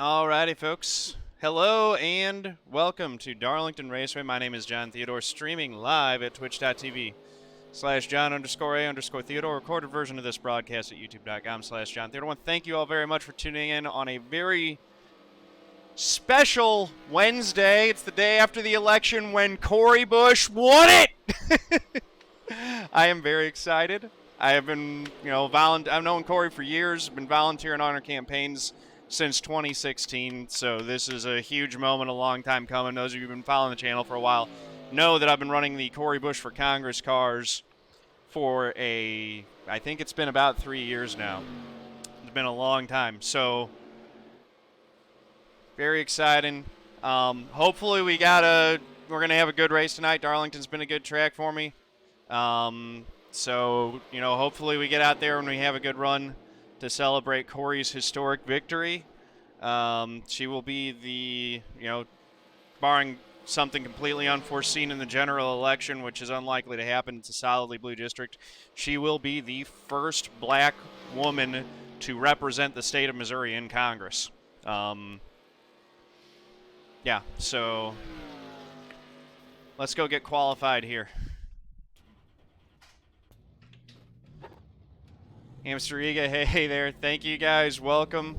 Alrighty, folks. Hello and welcome to Darlington Raceway. My name is John Theodore, streaming live at twitch.tv/John_A_Theodore. Recorded version of this broadcast at youtube.com/John Theodore. I want to thank you all very much for tuning in on a very special Wednesday. It's the day after the election when Cori Bush won it! I am very excited. I have been, I've known Cori for years, been volunteering on her campaigns since 2016, so this is a huge moment, a long time coming. Those of you who've been following the channel for a while know that I've been running the Cori Bush for Congress cars for I think it's been about 3 years now. It's been a long time, so very exciting. Hopefully we're going to have a good race tonight. Darlington's been a good track for me. So, hopefully we get out there and we have a good run to celebrate Cori's historic victory. She will be barring something completely unforeseen in the general election, which is unlikely to happen. It's a solidly blue district. She will be the first black woman to represent the state of Missouri in Congress. Yeah, so let's go get qualified here. Amsteriga, hey there. Thank you guys. Welcome.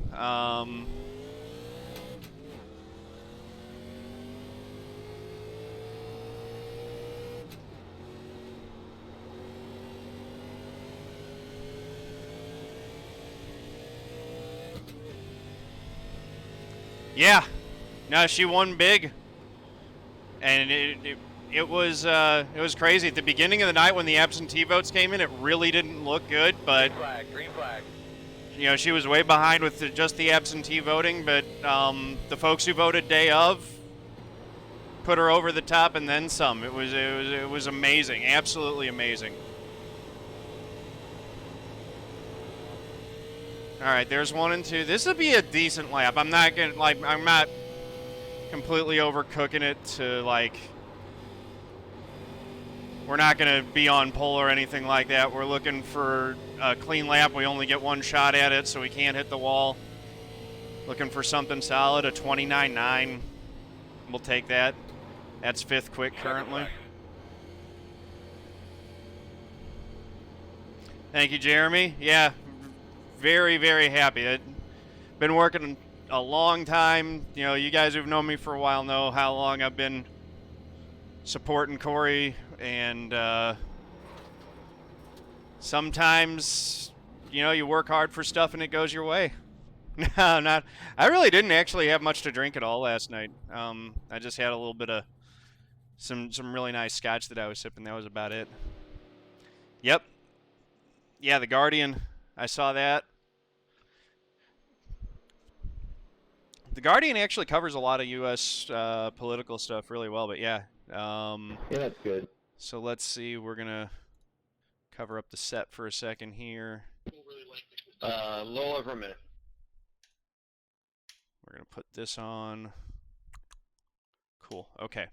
Yeah. No, she won big. And it was crazy. At the beginning of the night when the absentee votes came in, it really didn't look good, but green flag. She was way behind with just the absentee voting, but the folks who voted day of put her over the top and then some. It was amazing, absolutely amazing. All right, there's 1 and 2. This would be a decent lap. I'm not completely overcooking it to we're not going to be on pole or anything like that. We're looking for a clean lap. We only get one shot at it, so we can't hit the wall. Looking for something solid, a 29.9. We'll take that. That's 5th quick currently. Thank you, Jeremy. Yeah, very, very happy. I've been working a long time. You guys who've known me for a while know how long I've been supporting Cori, and sometimes you work hard for stuff and it goes your way. No, I really didn't actually have much to drink at all last night. I just had a little bit of some really nice scotch that I was sipping. That was about it. Yep. Yeah, the Guardian, I saw that. The Guardian actually covers a lot of U.S. Political stuff really well, but yeah. Yeah, that's good. So let's see. We're going to cover up the set for a second here. A little over a minute. We're going to put this on. Cool. Okay.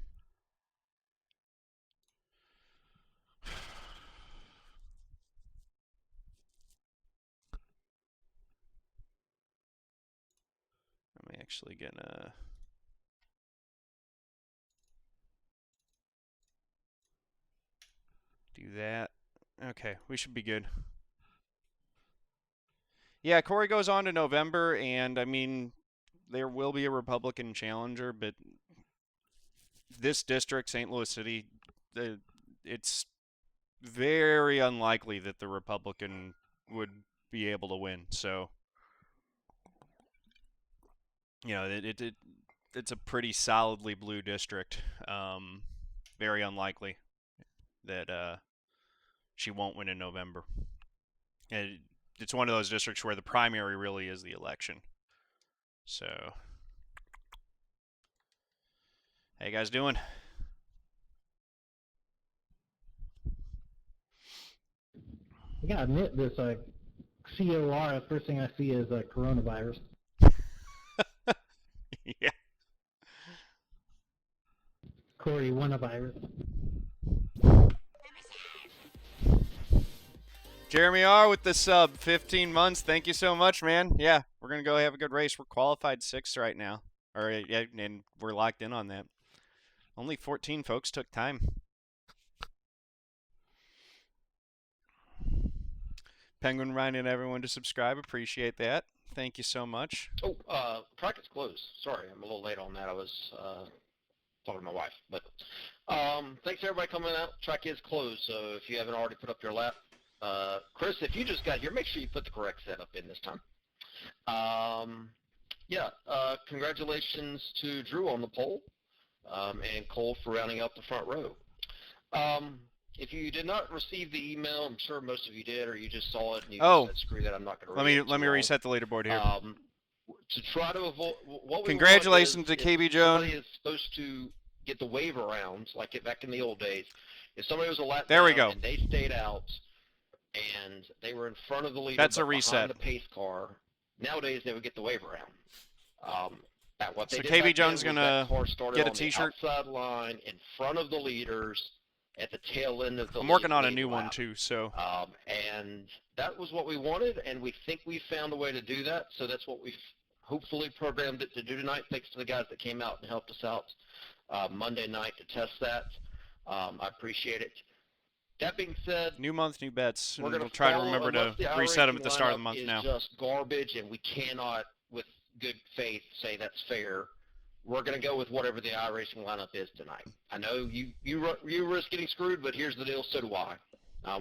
I'm actually going to... do that. Okay, we should be good. Yeah, Cori goes on to November, and I mean, there will be a Republican challenger, but this district, St. Louis City, it's very unlikely that the Republican would be able to win. So, it's a pretty solidly blue district. Very unlikely that she won't win in November. And it's one of those districts where the primary really is the election. So, how you guys doing? I gotta admit, this COR, the first thing I see is coronavirus. Yeah. Cori won a virus. Jeremy R with the sub, 15 months. Thank you so much, man. Yeah, we're We're gonna go have a good race. We're qualified 6th right now, yeah, and we're locked in on that. Only 14 folks took time. Penguin reminding everyone to subscribe. Appreciate that. Thank you so much. Oh, practice closed. Sorry, I'm a little late on that. I was talking to my wife. But thanks everybody coming out. Track is closed, so if you haven't already put up your lap, Chris, if you just got here, make sure you put the correct setup in this time. Congratulations to Drew on the pole, and Cole for rounding out the front row. If you did not receive the email, I'm sure most of you did, or you just saw it and you just said, screw that, I'm not going to read it. Let me reset the leaderboard here. To try to avoid what we Congratulations want is to KB Jones. somebody is supposed to get the wave around, like back in the old days. If somebody was a lap there down we go. and they stayed out and they were in front of the leader, that's but a reset. behind the pace car, nowadays they would get the wave around. What they so did KB back Jones then gonna was that car get a on T-shirt. The outside line in front of the leaders at the tail end of the I'm working on a lead new lap. one too, so. And that was what we wanted, and we think we found a way to do that. So that's what we've hopefully programmed it to do tonight. Thanks to the guys that came out and helped us out Monday night to test that. I appreciate it. That being said, new month, new bets, and we'll try to remember to reset them at the start of the month now. Just garbage, and we cannot, with good faith, say that's fair. We're going to go with whatever the iRacing lineup is tonight. I know you risk getting screwed, but here's the deal, so do I.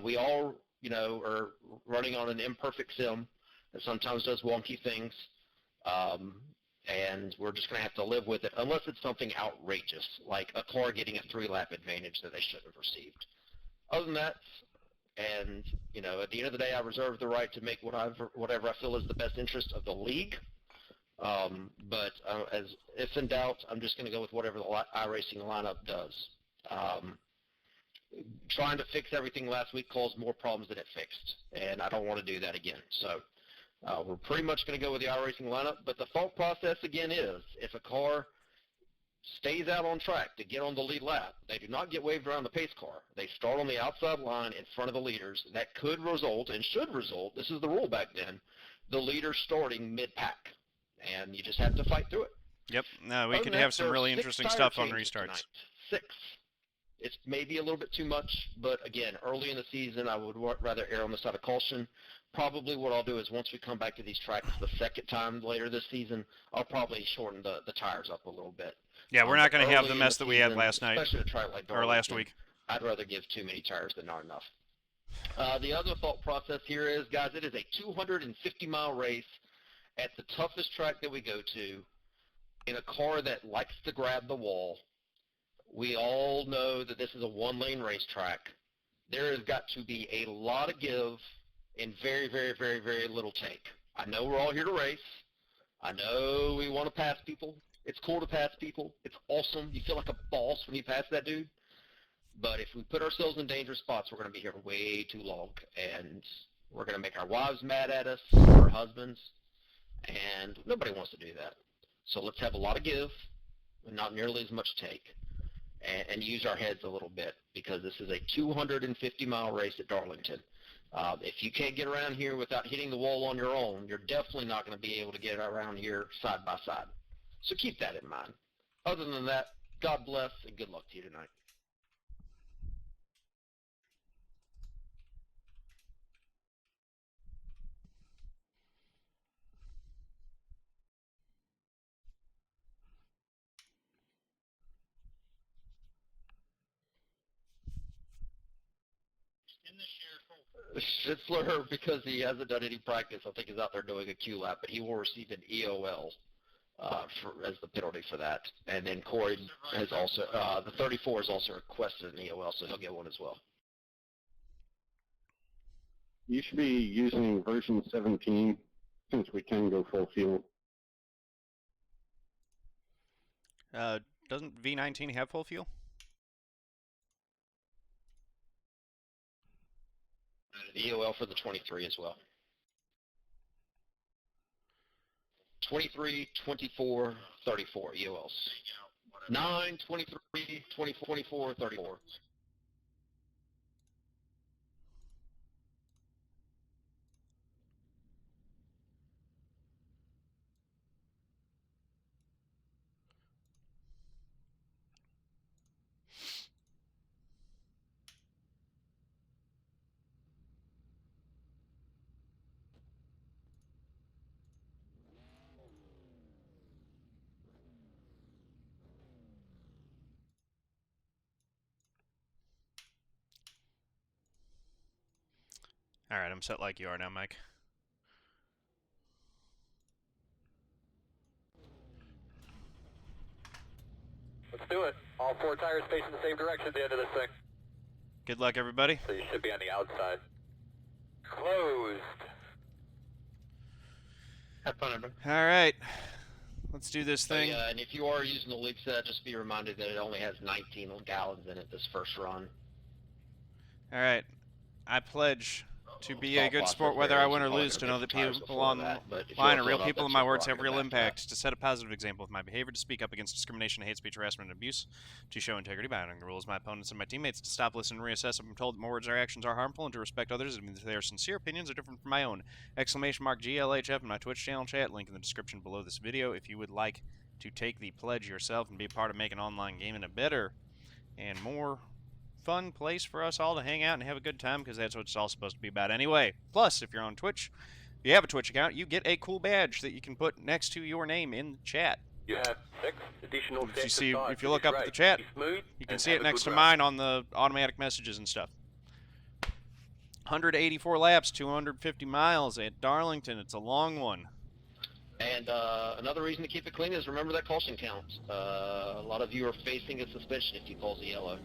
We all, are running on an imperfect sim that sometimes does wonky things, and we're just going to have to live with it, unless it's something outrageous, like a car getting a 3-lap advantage that they shouldn't have received. Other than that, and, at the end of the day, I reserve the right to make whatever I feel is the best interest of the league. But as if in doubt, I'm just going to go with whatever the iRacing lineup does. Trying to fix everything last week caused more problems than it fixed, and I don't want to do that again. So we're pretty much going to go with the iRacing lineup. But the thought process again is, if a car stays out on track to get on the lead lap, they do not get waved around the pace car. They start on the outside line in front of the leaders. That could result, and should result, this is the rule back then, the leader starting mid-pack. And you just have to fight through it. Yep. No, we could have some really interesting stuff on restarts. Tonight. 6. It's maybe a little bit too much, but again, early in the season, I would rather err on the side of caution. Probably what I'll do is once we come back to these tracks the second time later this season, I'll probably shorten the tires up a little bit. Yeah, we're not going to have the mess that we had last night, especially a track like or last week. I'd rather give too many tires than not enough. The other thought process here is, guys, it is a 250-mile race at the toughest track that we go to, in a car that likes to grab the wall. We all know that this is a one-lane racetrack. There has got to be a lot of give and very, very, very, very little take. I know we're all here to race. I know we want to pass people. It's cool to pass people. It's awesome. You feel like a boss when you pass that dude. But if we put ourselves in dangerous spots, we're going to be here way too long, and we're going to make our wives mad at us, our husbands, and nobody wants to do that. So let's have a lot of give and not nearly as much take, and use our heads a little bit, because this is a 250-mile race at Darlington. If you can't get around here without hitting the wall on your own, you're definitely not going to be able to get around here side by side. So keep that in mind. Other than that, God bless and good luck to you tonight. Schnitzler, because he hasn't done any practice, I think he's out there doing a Q lap, but he will receive an EOL as the penalty for that. And then Cori has also, the 34 has also requested an EOL, so he'll get one as well. You should be using version 17 since we can go full fuel. Doesn't V19 have full fuel? EOL for the 23 as well. 23, 24, 34 EOLs. 9, 23, 24, 24, 34. All right, I'm set like you are now, Mike. Let's do it. All 4 tires facing the same direction at the end of this thing. Good luck, everybody. So you should be on the outside. Closed. Have fun, everybody. All right, let's do this thing. Yeah, and if you are using the league set, just be reminded that it only has 19 gallons in it this first run. All right, I pledge to be Thought a good process sport whether there I is win or you're probably lose, to gonna know get that the tires people before on that, but if you line don't are fill real it up, people, and that's my just words have rocking real it back to that. impact, to set a positive example of my behavior, to speak up against discrimination, hate speech, harassment, and abuse, to show integrity by honoring the rules of my opponents and my teammates, to stop, listen, and reassess if I'm told that my words or actions are harmful, and to respect others even if their sincere opinions are different from my own. !GLHF and my Twitch channel chat, link in the description below this video if you would like to take the pledge yourself and be a part of making online gaming a better and more fun place for us all to hang out and have a good time, because that's what it's all supposed to be about anyway. Plus, if you're on Twitch, if you have a Twitch account, you get a cool badge that you can put next to your name in the chat. You have 6 additional If you see, if you look up at the chat, you can see it next to mine on the automatic messages and stuff. 184 laps, 250 miles at Darlington. It's a long one. And another reason to keep it clean is remember that caution counts. A lot of you are facing a suspension if you pulse a yellow.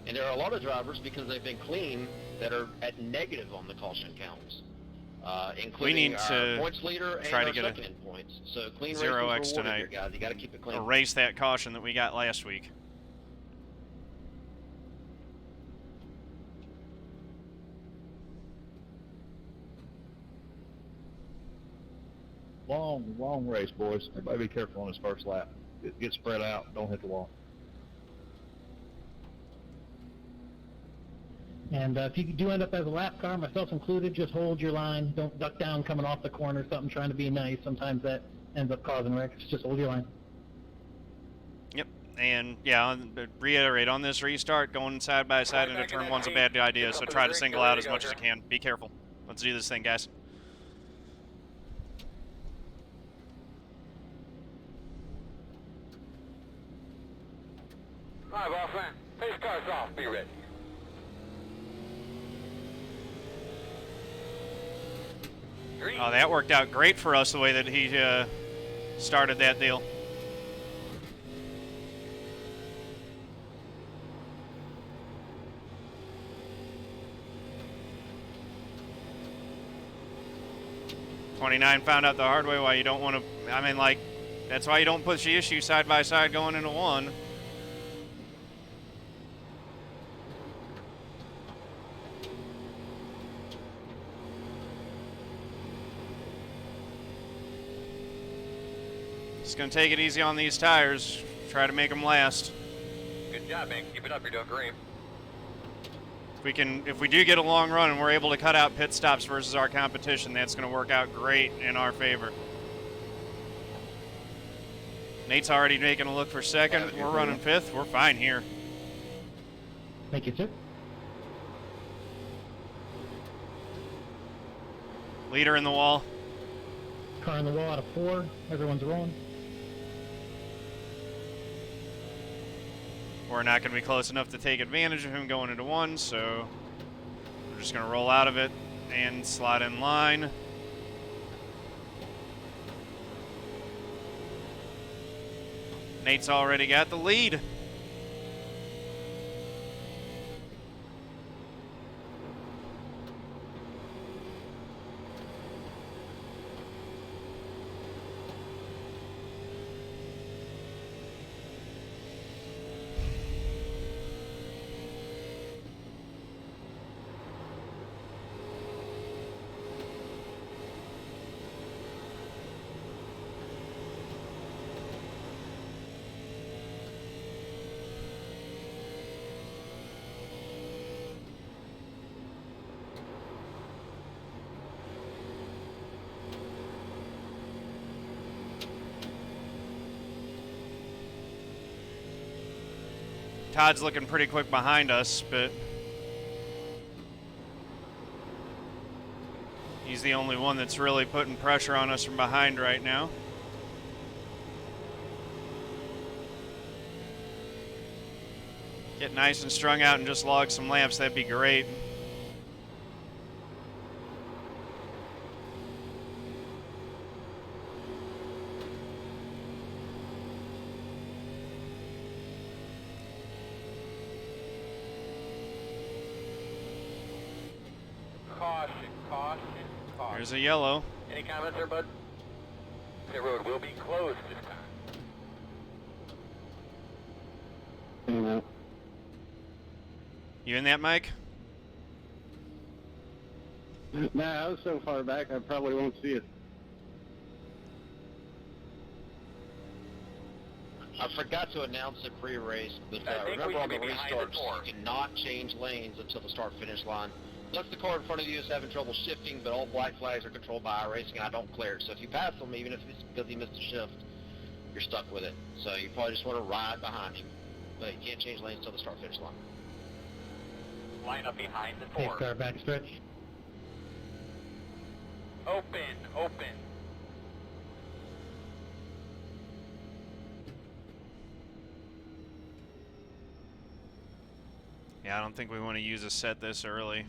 And there are a lot of drivers, because they've been clean, that are at negative on the caution counts. Including our points leader and try to our get second in points. So clean 0x racing's rewarded tonight. here, guys. You got to keep it clean. Erase that caution that we got last week. Long race, boys. Everybody be careful on this first lap. Get spread out. Don't hit the wall. And if you do end up as a lap car, myself included, just hold your line. Don't duck down coming off the corner, something trying to be nice. Sometimes that ends up causing wrecks. Just hold your line. Yep, and yeah, reiterate, on this restart, going side by side into turn one's a bad idea, so try to single out as much as you can. Be careful. Let's do this thing, guys. All right, boss man. Pace car's off. Be ready. Oh, that worked out great for us, the way that he started that deal. '29 found out the hard way why you don't want to. I mean, like, that's why you don't push the issue side by side going into one. Just gonna take it easy on these tires. Try to make them last. Good job, man. Keep it up. You're doing great. If we do get a long run and we're able to cut out pit stops versus our competition, that's gonna work out great in our favor. Nate's already making a look for second. We're running fifth. We're fine here. Thank you, sir. Leader in the wall. Car in the wall out of 4. Everyone's rolling. We're not going to be close enough to take advantage of him going into one, so we're just going to roll out of it and slide in line. Nate's already got the lead. Todd's looking pretty quick behind us, but he's the only one that's really putting pressure on us from behind right now. Get nice and strung out and just log some laps, that'd be great. There's a yellow. Any comments there, bud? The road will be closed this time. You know, You in that, Mike? nah, I was so far back I probably won't see it. I forgot to announce it pre-race, but I think we remember on should the be behind the restarts, core. you cannot change lanes until the start-finish line. Unless the car in front of you is having trouble shifting, but all black flags are controlled by iRacing, and I don't clear it. So if you pass him, even if it's because he missed a shift, you're stuck with it. So you probably just want to ride behind him, but you can't change lanes until the start-finish line. Line up behind the Pace four. car backstretch. Open, open. Yeah, I don't think we want to use a set this early.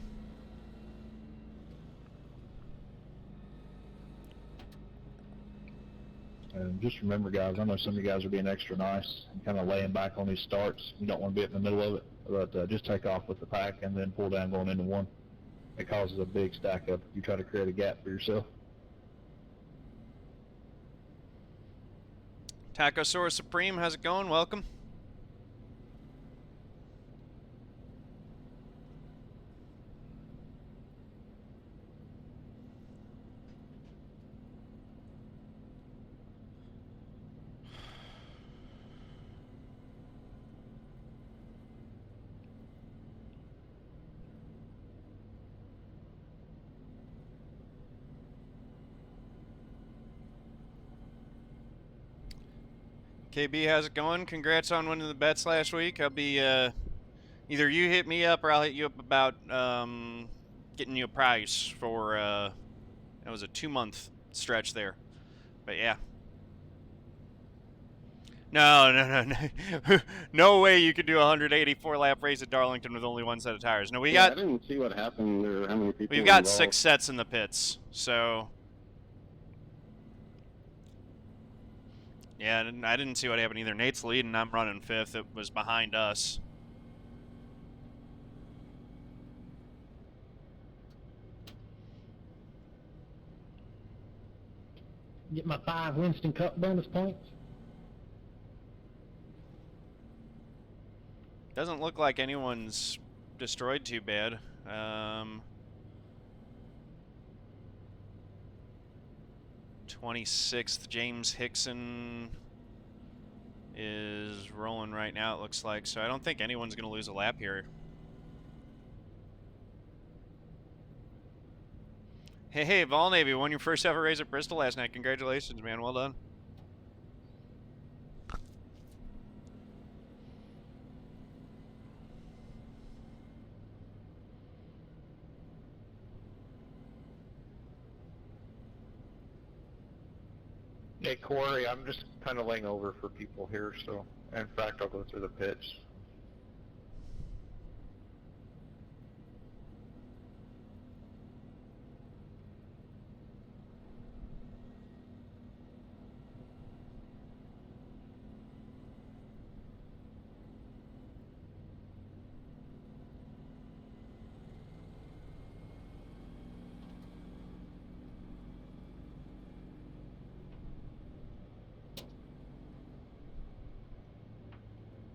And just remember, guys, I know some of you guys are being extra nice and kind of laying back on these starts. You don't want to be in the middle of it, but just take off with the pack and then pull down going into one. It causes a big stack up if you try to create a gap for yourself. Tacosaurus Supreme, how's it going? Welcome. KB, how's it going? Congrats on winning the bets last week. I'll be, either you hit me up or I'll hit you up about, getting you a price for, that was a 2-month stretch there. But yeah. No. No way you could do a 184 lap race at Darlington with only one set of tires. No, we Yeah, I got, didn't see what happened or how many people we've were got involved. 6 sets in the pits, so. Yeah, I didn't see what happened either. Nate's leading, I'm running 5th. It was behind us. Get my 5 Winston Cup bonus points. Doesn't look like anyone's destroyed too bad. 26th, James Hickson is rolling right now, it looks like. So I don't think anyone's going to lose a lap here. Hey, Vol Navy, won your first ever race at Bristol last night. Congratulations, man. Well done. Hey, Corey, I'm just kind of laying over for people here, so in fact, I'll go through the pitch.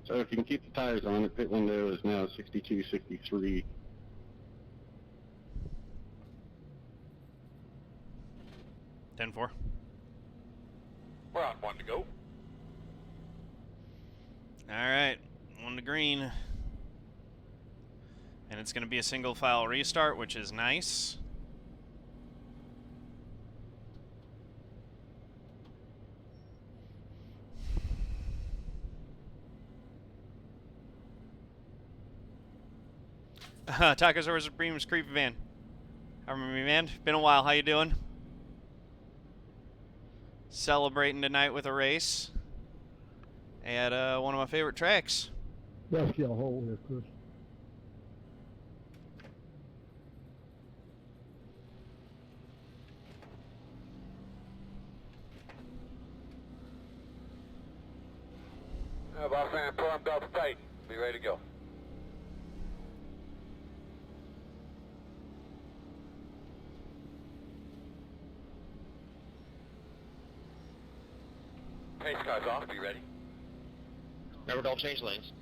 So if you can keep the tires on, the pit window is now 62, 63. Ten four. We're on 1 to go. Alright, 1 to green. And it's going to be a single file restart, which is nice. Tacosaurus Supreme's Creepy Van. I remember me, man. Been a while. How you doing? Celebrating tonight with a race at one of my favorite tracks. That's your hole here, Chris. Boss man, pull on belts tight. Be ready to go. Pace car's off, be ready. Remember, don't change lanes.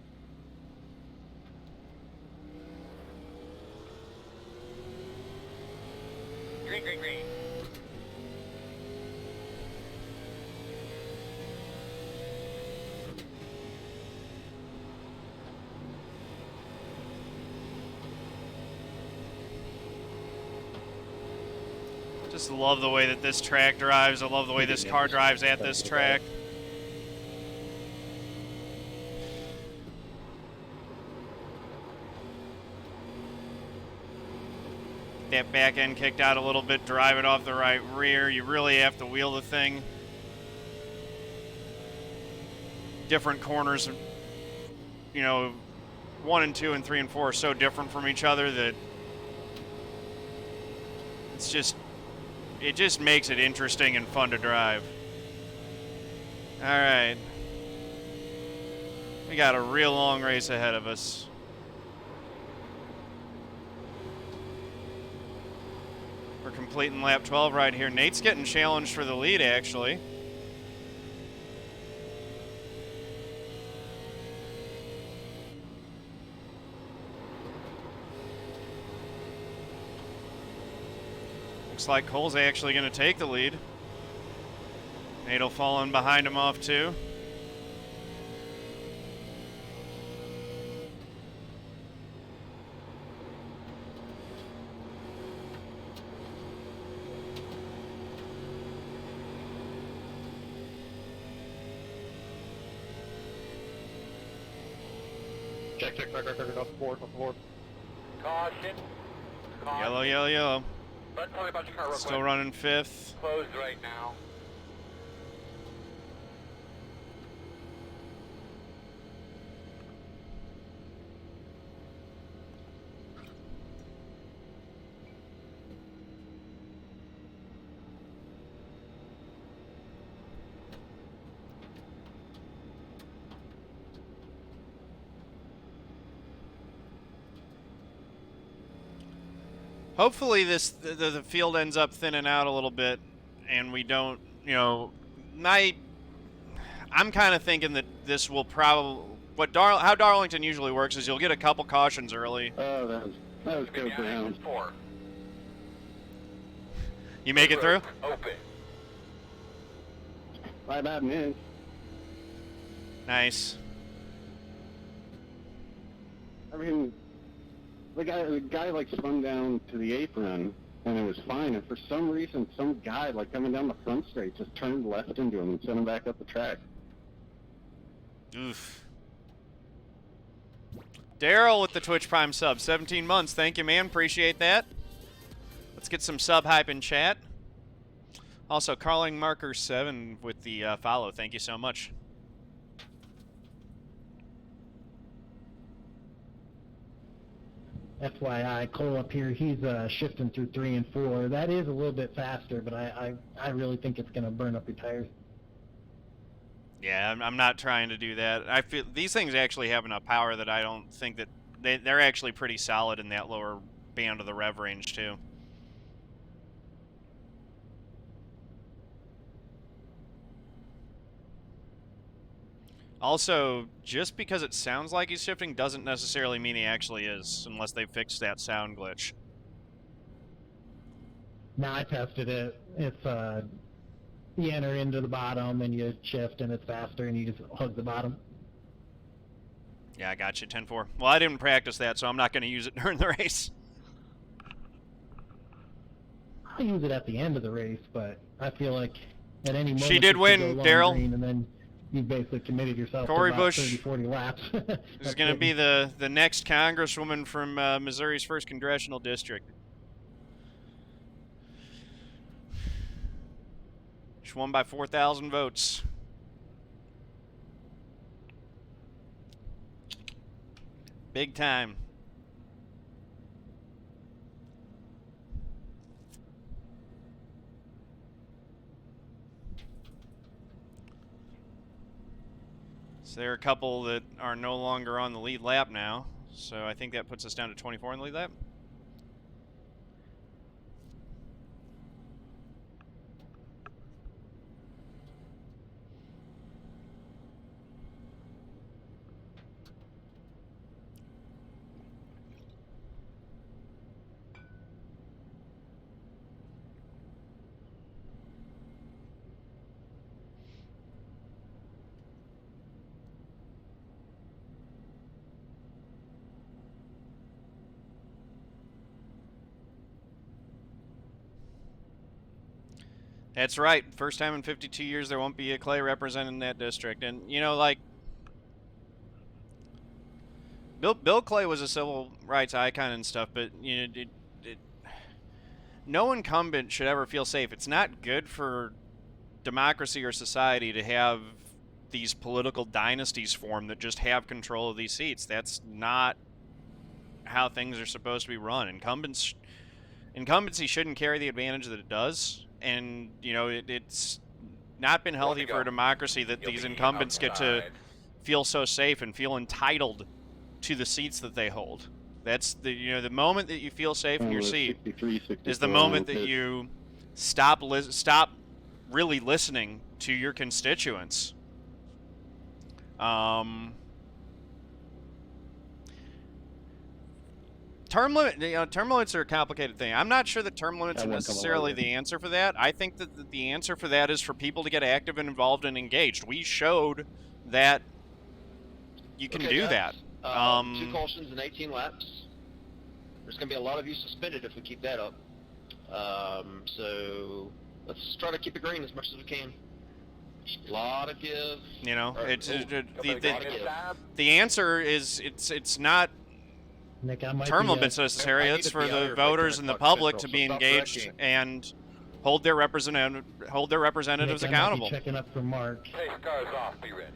Green, green, green. Just love the way that this track drives. I love the way this car drives at this track. That back end kicked out a little bit, drive it off the right rear. You really have to wheel the thing. Different corners, you know, 1 and 2 and 3 and 4 are so different from each other that it's just, it just makes it interesting and fun to drive. All right. We got a real long race ahead of us. We're completing lap 12 right here. Nate's getting challenged for the lead, actually. Looks like Cole's actually going to take the lead. Nate'll fall in behind him off too. Check, off the board, Caution. Caution. Yellow, yellow, yellow. But tell me about your car real Still quick. running 5th. Closed right now. Hopefully the field ends up thinning out a little bit and we don't, you know, I'm kind of thinking that this will probably, how Darlington usually works is you'll get a couple cautions early. Oh, that was good Brown. 4. You make it through? Open. By about an inch. Nice. I mean, the guy like spun down to the apron, and it was fine. And for some reason, some guy like coming down the front straight just turned left into him and sent him back up the track. Oof. Daryl with the Twitch Prime sub, 17 months. Thank you, man. Appreciate that. Let's get some sub hype in chat. Also, Carling Marker 7 with the follow. Thank you so much. FYI, Cole up here, he's shifting through 3 and 4. That is a little bit faster, but I really think it's going to burn up your tires. Yeah, I'm not trying to do that. I feel these things actually have enough power that I don't think that they're actually pretty solid in that lower band of the rev range too. Also, just because it sounds like he's shifting doesn't necessarily mean he actually is, unless they fix that sound glitch. No, I tested it. It's you enter into the bottom and you shift and it's faster and you just hug the bottom. Yeah, I got you, 10-4. Well, I didn't practice that, so I'm not going to use it during the race. I'll use it at the end of the race, but I feel like at any moment She did you win, could go long Daryl. green, and then you basically committed yourself Cori to about Bush 30, 40 laps. This is going to be the next congresswoman from Missouri's 1st Congressional District. She won by 4,000 votes. Big time. So there are a couple that are no longer on the lead lap now. So I think that puts us down to 24 on the lead lap. That's right. First time in 52 years there won't be a Clay representing that district. And, you know, like, Bill Clay was a civil rights icon and stuff, but, you know, no incumbent should ever feel safe. It's not good for democracy or society to have these political dynasties form that just have control of these seats. That's not how things are supposed to be run. Incumbency shouldn't carry the advantage that it does, and you know it's not been healthy for a democracy that these incumbents get to feel so safe and feel entitled to the seats that they hold. That's the moment that you feel safe in your seat is the moment that you stop really listening to your constituents. Term limits are a complicated thing. I'm not sure that term limits are necessarily the answer for that. I think that the answer for that is for people to get active and involved and engaged. We showed that you can do that. 2 cautions and 18 laps. There's going to be a lot of you suspended if we keep that up. So let's try to keep it green as much as we can. A lot of give. You know, the answer is it's not Nick, term limits necessary. It's for the voters and the public to be engaged and hold their representatives Nick, accountable. I might be checking up for Mark. Pace cars off, be ready.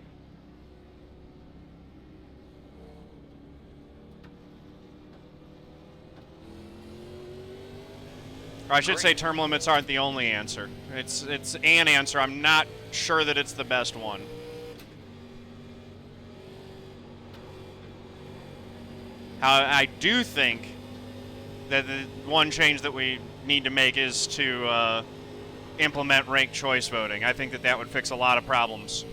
Or I should say term limits aren't the only answer. It's an answer. I'm not sure that it's the best one. I do think that the one change that we need to make is to implement ranked choice voting. I think that would fix a lot of problems.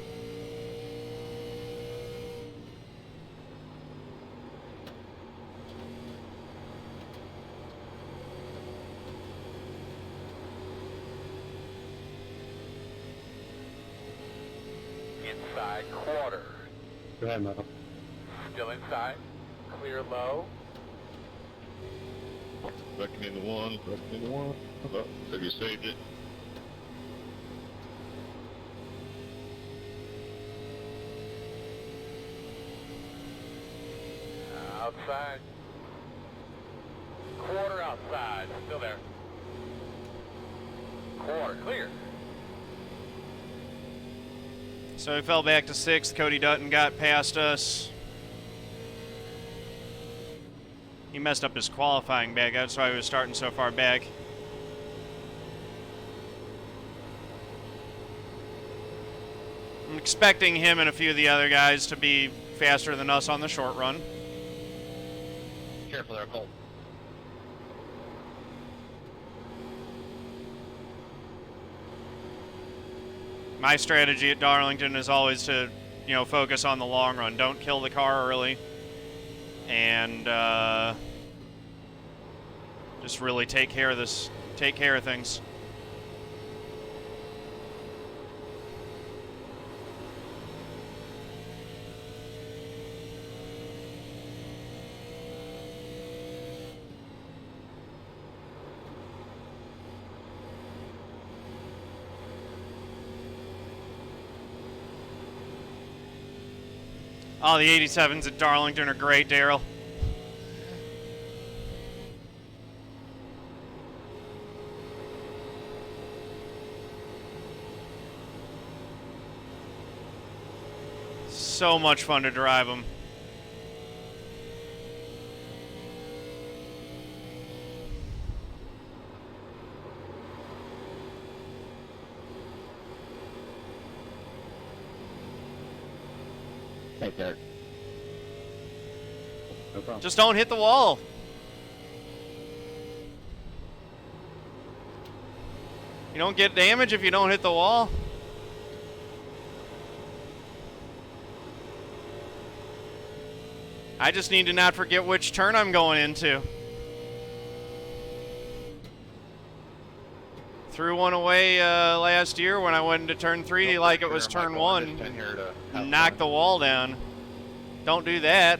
Inside quarter. Go ahead, Metal. Still inside. Clear low. Backing into one. Oh, have you saved it? Outside. Quarter outside. Still there. Quarter clear. So we fell back to 6th. Cody Dutton got past us. He messed up his qualifying back. That's why he was starting so far back. I'm expecting him and a few of the other guys to be faster than us on the short run. Careful there, Cole. My strategy at Darlington is always to, focus on the long run. Don't kill the car early. And just really take care of things. Oh, the 87s at Darlington are great, Daryl. So much fun to drive them. Thanks, Eric. No problem. Just don't hit the wall. You don't get damage if you don't hit the wall. I just need to not forget which turn I'm going into. Threw one away last year when I went into turn 3 like it was turn 1. Knocked the wall down. Don't do that.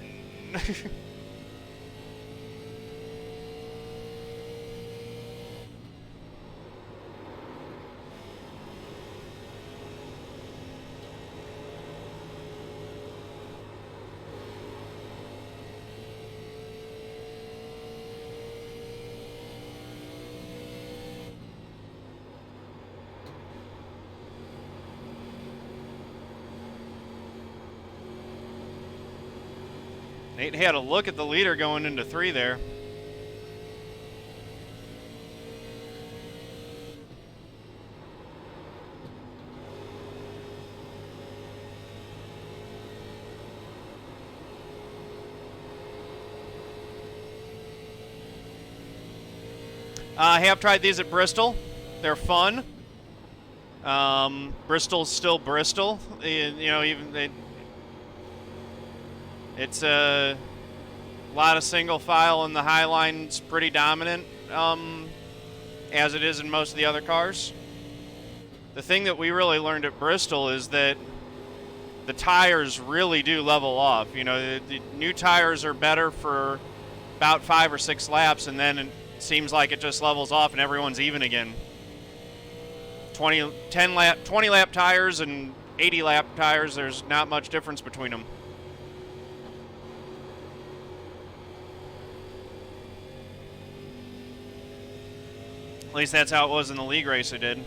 Nate had a look at the leader going into 3 there. I have tried these at Bristol. They're fun. Bristol's still Bristol. You know, it's a lot of single file, and the high line's pretty dominant, as it is in most of the other cars. The thing that we really learned at Bristol is that the tires really do level off. You know, the new tires are better for about 5 or 6 laps, and then it seems like it just levels off and everyone's even again. 20 lap tires and 80 lap tires, there's not much difference between them. At least that's how it was in the league race I did.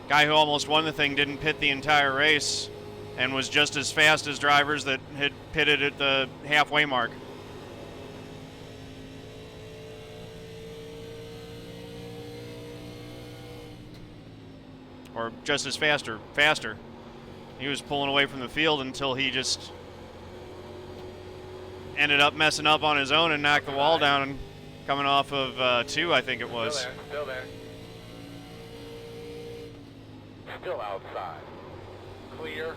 Guy who almost won the thing didn't pit the entire race and was just as fast as drivers that had pitted at the halfway mark. Or just as faster. He was pulling away from the field until he just ended up messing up on his own and knocked the wall down, and coming off of 2, I think it was. Still there. Still outside. Clear.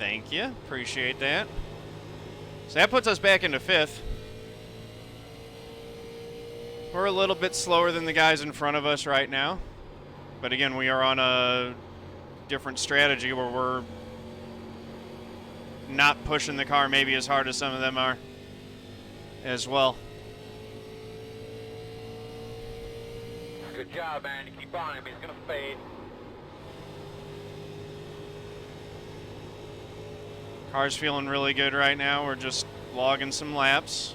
Thank you. Appreciate that. So that puts us back into 5th. We're a little bit slower than the guys in front of us right now. But again, we are on a different strategy where we're not pushing the car maybe as hard as some of them are as well. Good job, man. You keep on him. He's going to fade. Car's feeling really good right now. We're just logging some laps.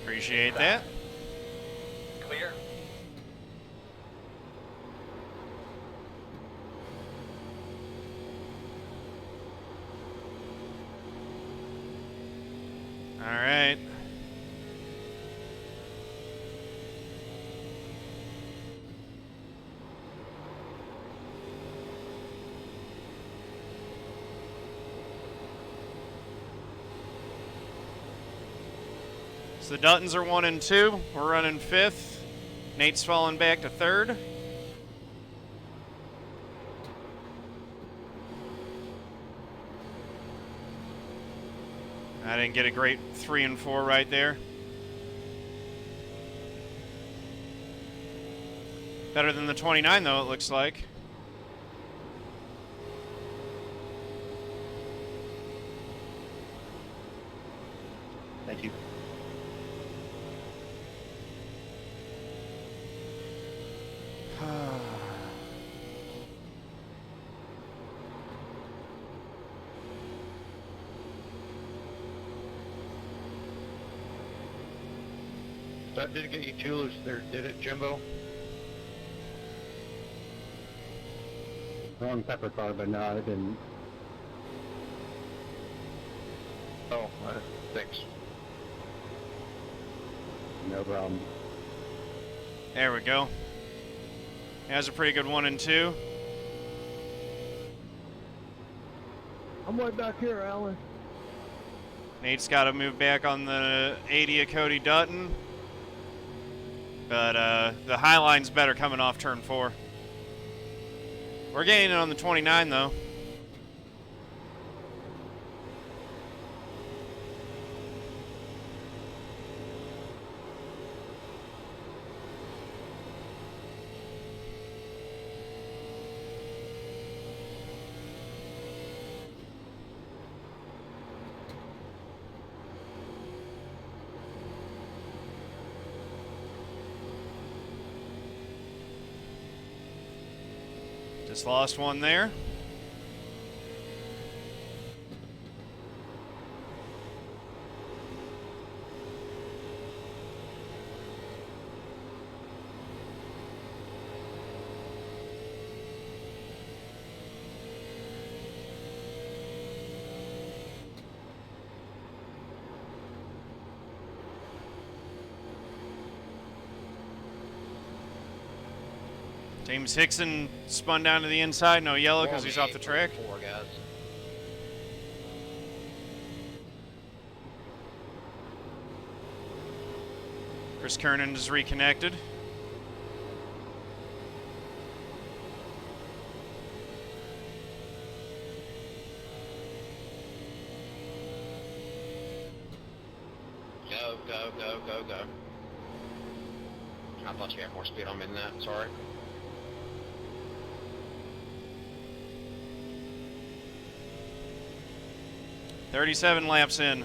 Appreciate that. Clear. All right. So the Duttons are 1 and 2. We're running 5th. Nate's falling back to 3rd. I didn't get a great 3 and 4 right there. Better than the 29 though, it looks like. Thank you. That didn't get you too loose there, did it, Jimbo? Wrong pepper car, but no, it didn't. Oh, thanks. No problem. There we go. Has a pretty good 1 and 2. I'm way back here, Alan. Nate's got to move back on the 80 of Cody Dutton. But the high line's better coming off turn 4. We're gaining on the 29 though. Just lost one there. James Hickson spun down to the inside. No yellow because he's off the track. 4, guys. Chris Kernan is reconnected. Go, go, go, go, go. I thought you had more speed on me than that. Sorry. "37 laps in.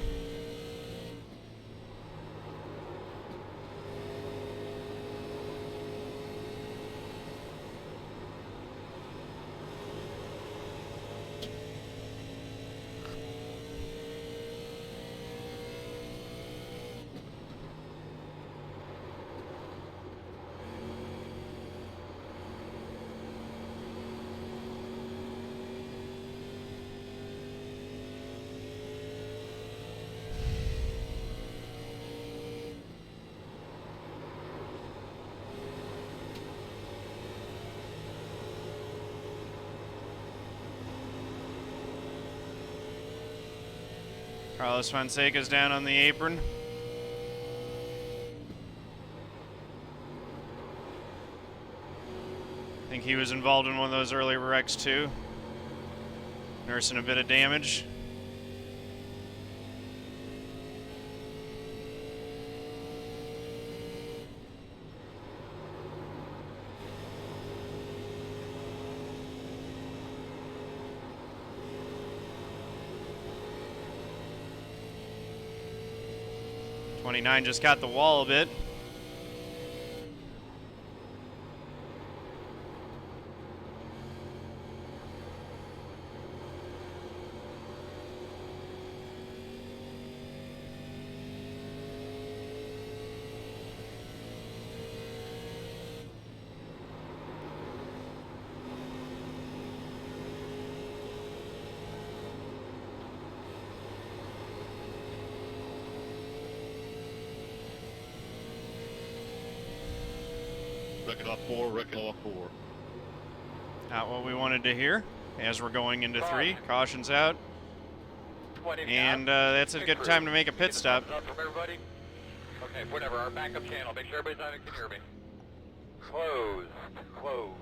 Carlos Fonseca's down on the apron. I think he was involved in one of those early wrecks too. Nursing a bit of damage. '29 just got the wall a bit. Reckon off 4, reckon off 4. Not what we wanted to hear as we're going into 3. Caution's out. And that's a good time to make a pit stop. Okay, whatever. Our backup channel. Make sure everybody's on it can hear me. Closed. Closed.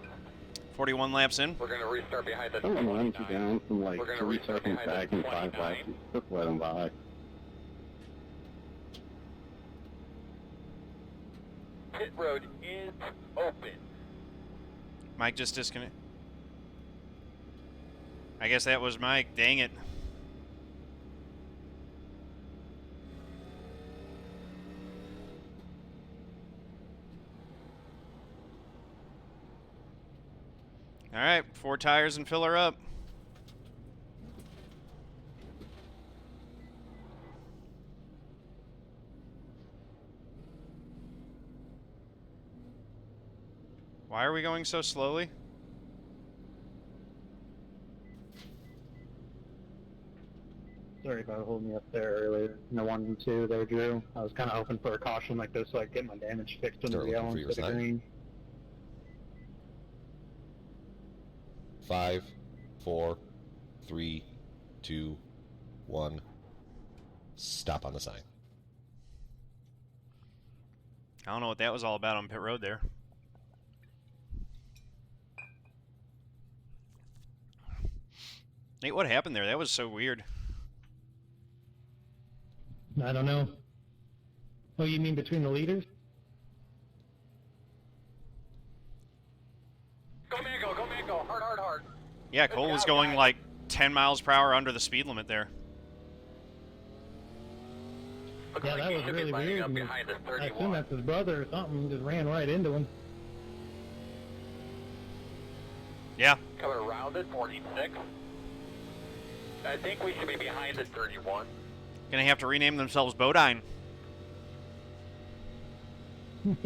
41 laps in. We're going to restart behind the Someone runs you down from like We're gonna 3 restart seconds behind back in the 5 laps. 29. Just let them by. Pit road is open. Mike just disconnected. I guess that was Mike. Dang it. All right, 4 tires and fill her up. Why are we going so slowly? Sorry about holding you up there earlier in the 1 and 2 there, Drew. I was kind of hoping for a caution like this so I could get my damage fixed under the yellow looking for your instead of sign. green. 5, 4, 3, 2, 1. Stop on the sign. I don't know what that was all about on pit road there. Nate, what happened there? That was so weird. I don't know. Oh, you mean between the leaders? Go Mango, go Mango. Hard, hard, hard. Yeah, Cole was going like 10 miles per hour under the speed limit there. Looks Yeah, like that he was should be really lining weird. up and behind the I assume 31. that's his brother or something, just ran right into him. Yeah, coming around it, 14.6. I think we should be behind at 31. Gonna have to rename themselves Bodine. Now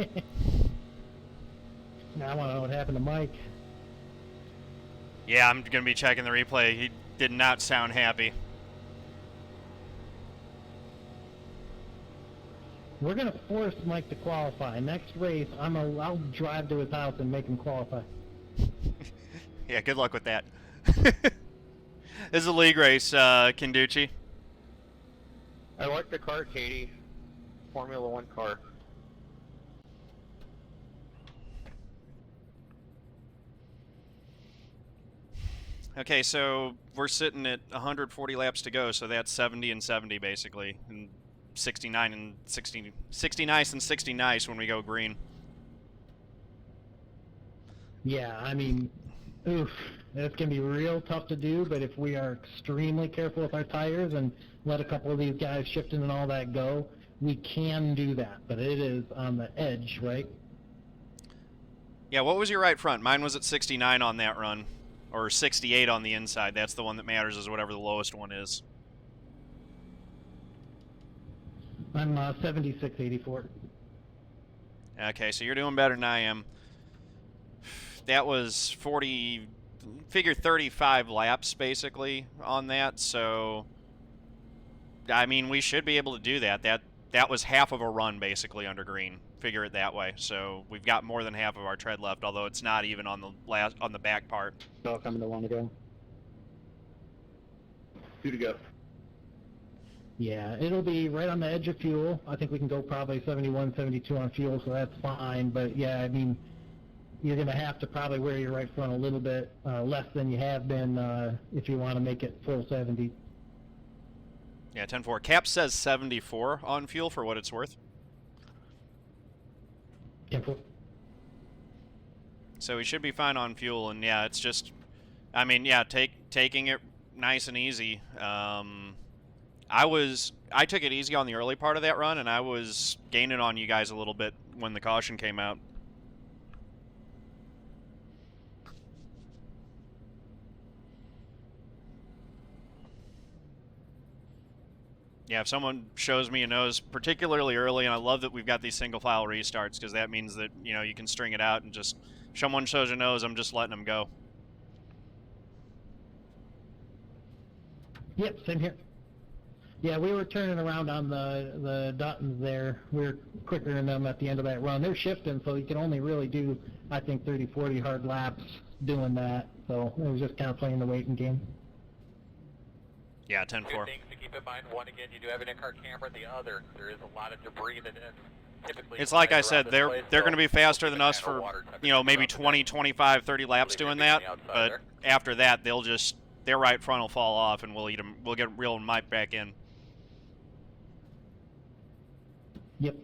I want to know what happened to Mike. Yeah, I'm gonna be checking the replay. He did not sound happy. We're going to force Mike to qualify. Next race, I'll drive to his house and make him qualify. Yeah, good luck with that. This is a league race, Kinducci. I like the car, Katie. Formula One car. Okay, so we're sitting at 140 laps to go, so that's 70 and 70 basically, and 69 and 60, 60 nice and 60 nice when we go green. Yeah, I mean, oof, that's going to be real tough to do, but if we are extremely careful with our tires and let a couple of these guys shifting and all that go, we can do that, but it is on the edge, right? Yeah, what was your right front? Mine was at 69 on that run, or 68 on the inside. That's the one that matters, is whatever the lowest one is. I'm 76.84. Okay, so you're doing better than I am. That was 35 laps basically on that, so I mean we should be able to do that. That was half of a run basically under green. Figure it that way. So we've got more than half of our tread left, although it's not even on the back part. So coming to one to go. 2 to go. Yeah, it'll be right on the edge of fuel. I think we can go probably 71, 72 on fuel, so that's fine. But yeah, I mean, you're going to have to probably wear your right front a little bit less than you have been if you want to make it full 70. Yeah, 10-4. Cap says 74 on fuel for what it's worth. 10-4. So we should be fine on fuel, and yeah, it's just, I mean, yeah, taking it nice and easy. I took it easy on the early part of that run, and I was gaining on you guys a little bit when the caution came out. Yeah, if someone shows me a nose particularly early, and I love that we've got these single file restarts, because that means that, you know, you can string it out and just, if someone shows a nose, I'm just letting them go. Yep, same here. Yeah, we were turning around on the Duttons there. We were quicker than them at the end of that run. They're shifting, so you can only really do, I think, 30, 40 hard laps doing that. So it was just kind of playing the waiting game. Yeah, 10-4. Two things to keep in mind. One, again, you do have an in-car camera. The other, there is a lot of debris that typically... It's like I said, they're going to be faster than us for, you know, maybe 20, 25, 30 laps doing that. But after that, they'll just, their right front will fall off, and we'll eat them. We'll get real Mike back in. Yep.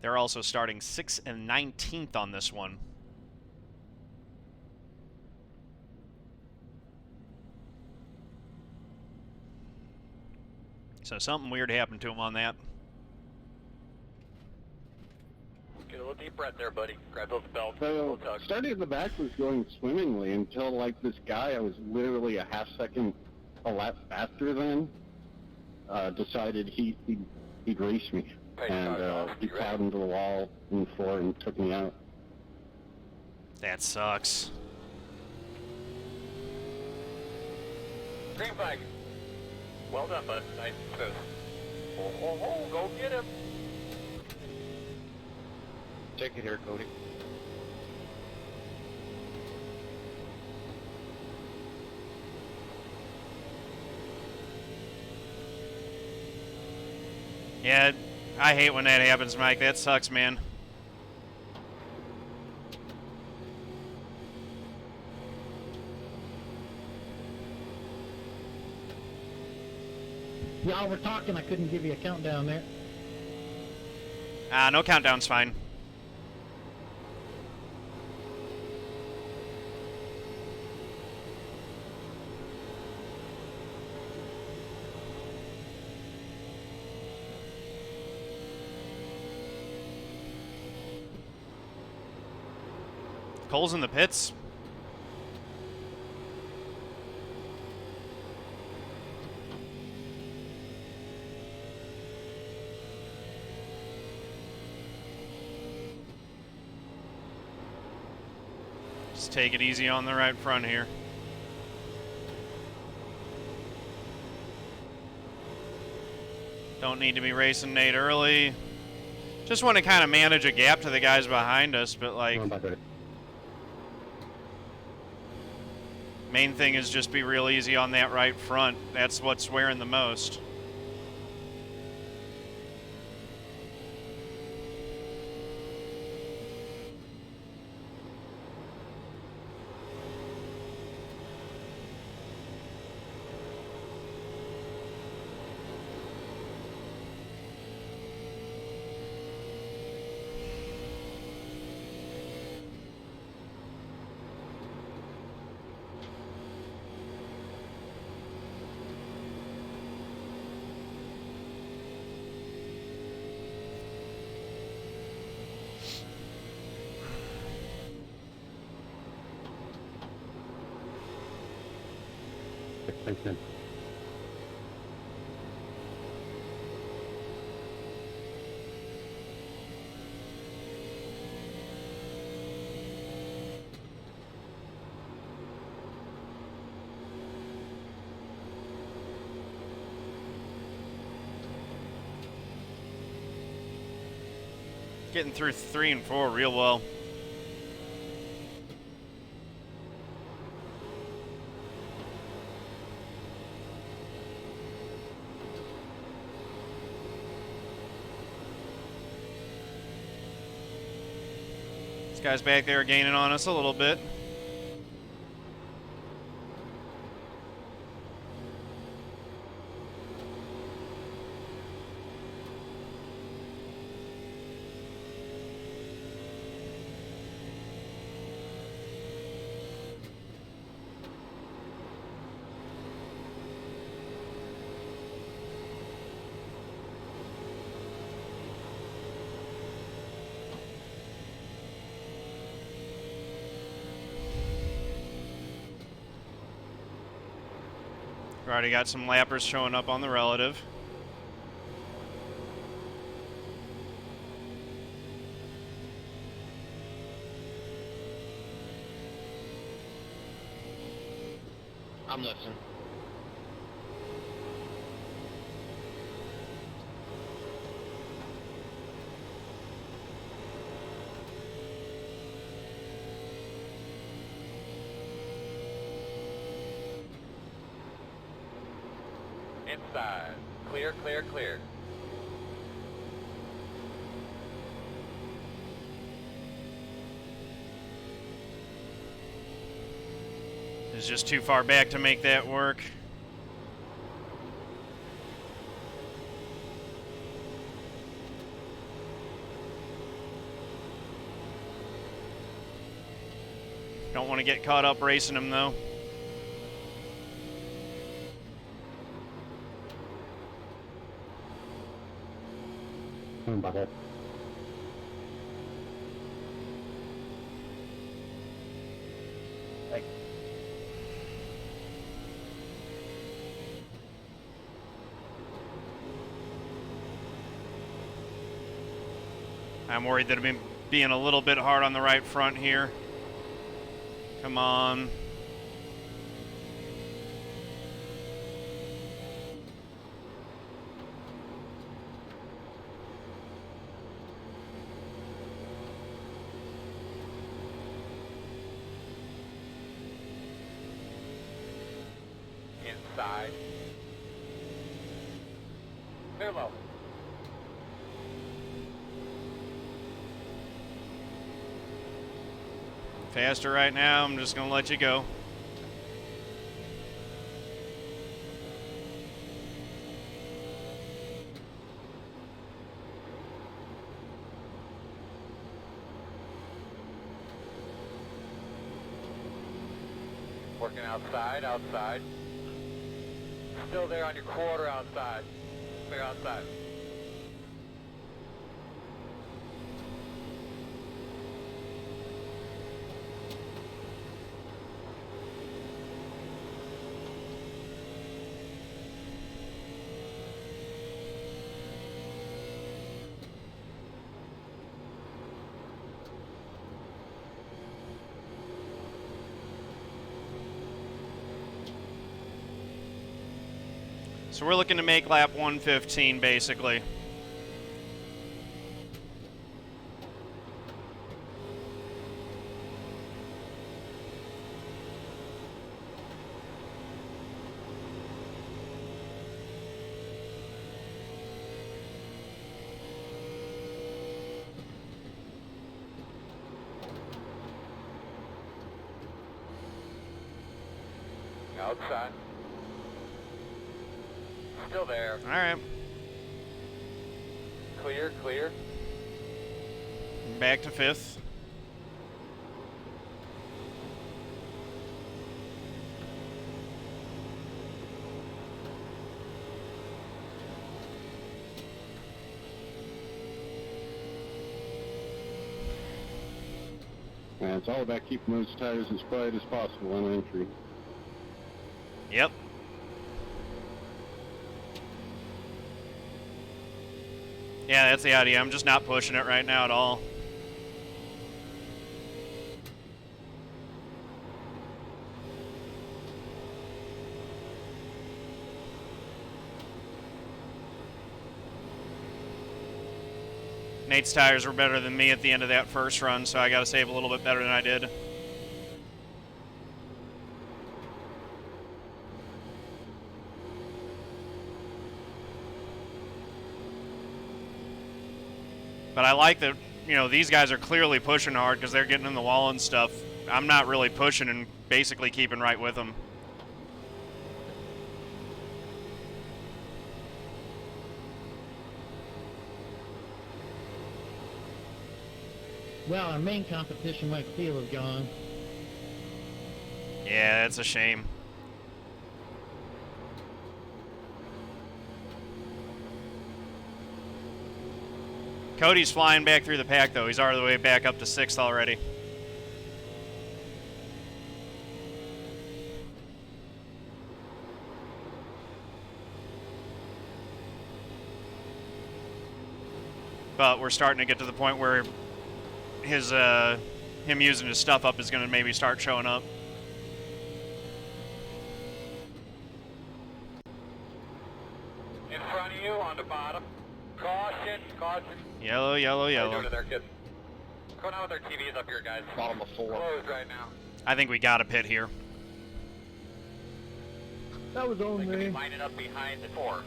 They're also starting 6th and 19th on this one. So something weird happened to him on that. Get a little deep breath there, buddy. Grab those belts. So, starting at the back was going swimmingly until, like, this guy I was literally a half second a lap faster than decided he'd race me. And he plowed into the wall in 4 and took me out. That sucks. Green flag. Well done, bud. Nice and smooth. Oh, go get him. Take it here, Cody. Yeah, I hate when that happens, Mike. That sucks, man. Y'all were talking, I couldn't give you a countdown there. No countdown's fine. Cole's in the pits. Just take it easy on the right front here. Don't need to be racing Nate early. Just want to kind of manage a gap to the guys behind us, but like, main thing is just be real easy on that right front. That's what's wearing the most. Thanks, man. Getting through 3 and 4 real well. These guys back there are gaining on us a little bit. Already got some lappers showing up on the relative. I'm listening. Inside. Clear, clear, clear. It's just too far back to make that work. Don't want to get caught up racing him though. About that. Thanks. I'm worried that I've been being a little bit hard on the right front here. Come on. Inside. Clear low. Faster right now, I'm just gonna let you go. Working outside, outside. Still there on your quarter outside. Clear outside. So we're looking to make lap 115, basically. Outside. Still there. All right. Clear, clear. Back to 5th. And it's all about keeping those tires as quiet as possible on entry. Yep. Yeah, that's the idea. I'm just not pushing it right now at all. Nate's tires were better than me at the end of that first run, so I got to save a little bit better than I did. But I like that, you know, these guys are clearly pushing hard because they're getting in the wall and stuff. I'm not really pushing and basically keeping right with them. Well, our main competition, Mike Steele, is gone. Yeah, that's a shame. Cody's flying back through the pack, though. He's all the way back up to 6th already. But we're starting to get to the point where his him using his stuff up is going to maybe start showing up. In front of you on the bottom. Caution, caution. Yellow, yellow, How you yellow. doing to their kids? Going on with their TVs up here, guys. Bottom of 4. Closed right now. I think we got a pit here. That was They on could be me. lining up behind the 4.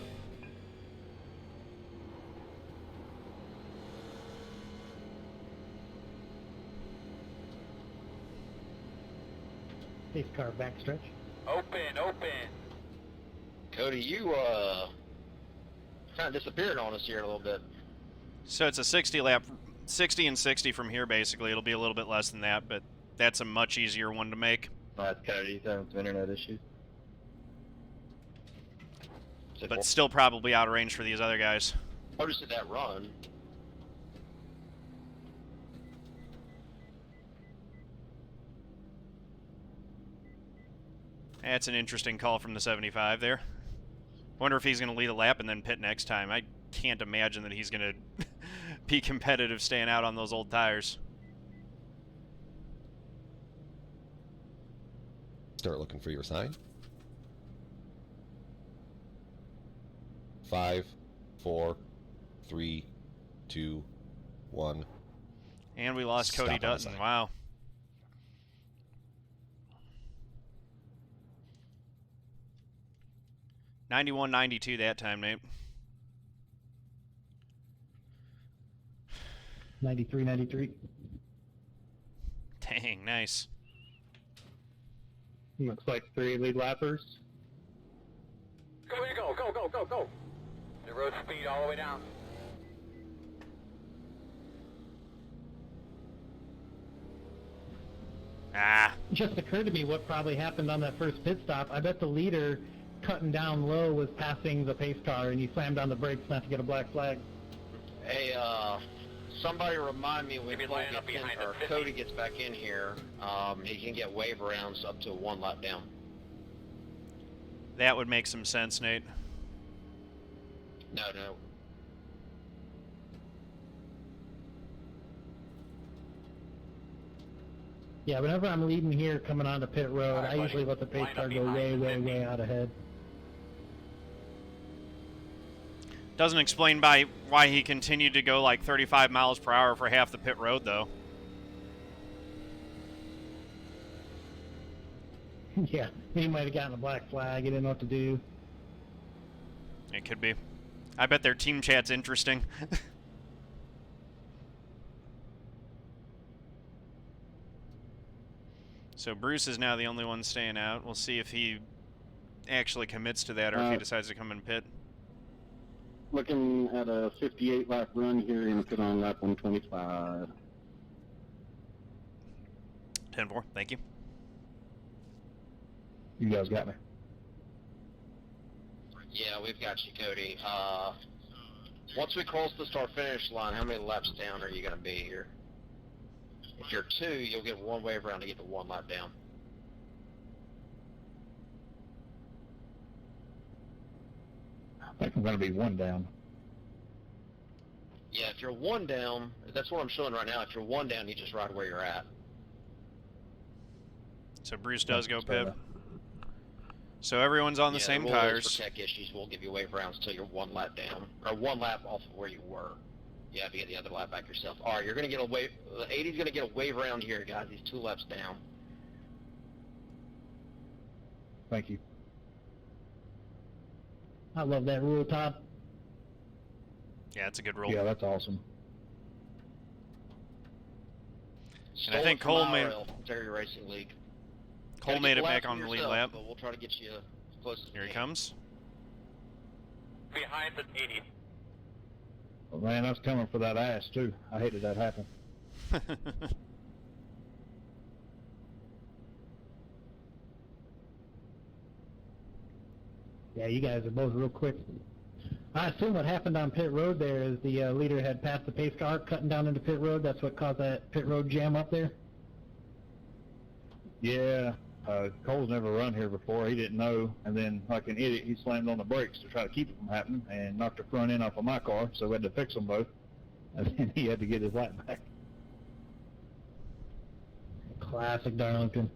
Pace car backstretch. Open, open. Cody, you kind of disappeared on us here a little bit. So it's a 60 lap, 60 and 60 from here, basically. It'll be a little bit less than that, but that's a much easier one to make. That's Cody, having some internet issues. But still probably out of range for these other guys. I just did that run. That's an interesting call from the 75 there. Wonder if he's going to lead a lap and then pit next time. I can't imagine that he's going to be competitive staying out on those old tires. Start looking for your sign. 5, 4, 3, 2, 1. And we lost Stop Cody on the Dutton. sign. Wow. $91.92 that time, Nate. 93. Dang, nice. Looks like 3 lead lappers. Go, go, go, go, go, go. The road speed all the way down. Ah. Just occurred to me what probably happened on that first pit stop. I bet the leader cutting down low was passing the pace car and he slammed on the brakes not to get a black flag. Hey, somebody remind me when Maybe Cole lining up gets in, behind or the 50. Cody gets back in here, he can get wave rounds up to 1 lap down. That would make some sense, Nate. No. Yeah, whenever I'm leading here coming onto pit road, All right, I usually buddy. let the pace Line car up go behind way, the way, 50. way out ahead. Doesn't explain why he continued to go like 35 miles per hour for half the pit road, though. Yeah, he might have gotten a black flag. He didn't know what to do. It could be. I bet their team chat's interesting. So Bruce is now the only one staying out. We'll see if he actually commits to that or if he decides to come in pit. Looking at a 58 lap run here and put on lap 125. 10-4, thank you. You guys got me. Yeah, we've got you, Cody. Once we cross the start-finish line, how many laps down are you going to be here? If you're 2, you'll get one wave around to get the 1 lap down. I think I'm going to be 1 down. Yeah, if you're 1 down, that's what I'm showing right now. If you're 1 down, you just ride where you're at. So Bruce does go pit. So everyone's on the same the rule is tires. For tech issues, we'll give you wave rounds until you're 1 lap down, or 1 lap off of where you were. You have to get the other lap back yourself. All right, you're going to get a wave. The 80's going to get a wave round here, guys. He's 2 laps down. Thank you. I love that rule, Todd. Yeah, it's a good rule. Yeah, that's awesome. And I think Cole made Terry Racing League. Cole made it back on the lead lap. But we'll try to get you as close as Here he comes. Behind the 80. Well, man, I was coming for that ass, too. I hated that happen. Yeah, you guys are both real quick. I assume what happened on pit road there is the leader had passed the pace car cutting down into pit road. That's what caused that pit road jam up there? Yeah, Cole's never run here before. He didn't know, and then, like an idiot, he slammed on the brakes to try to keep it from happening and knocked the front end off of my car, so we had to fix them both. And then he had to get his lap back. Classic Darlington.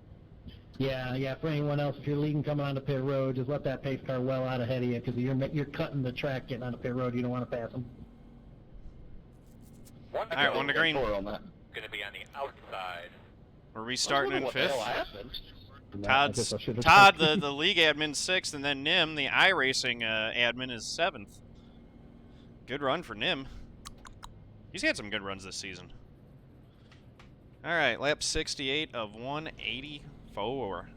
Yeah, for anyone else, if you're leading coming onto pit road, just let that pace car well out ahead of you, because you're cutting the track getting onto pit road. You don't want to pass them. All right, 1 to green. Going to be on the outside. We're restarting in 5th. Todd, the league admin 6th, and then Nim, the iRacing admin, is 7th. Good run for Nim. He's had some good runs this season. All right, lap 68 of 184.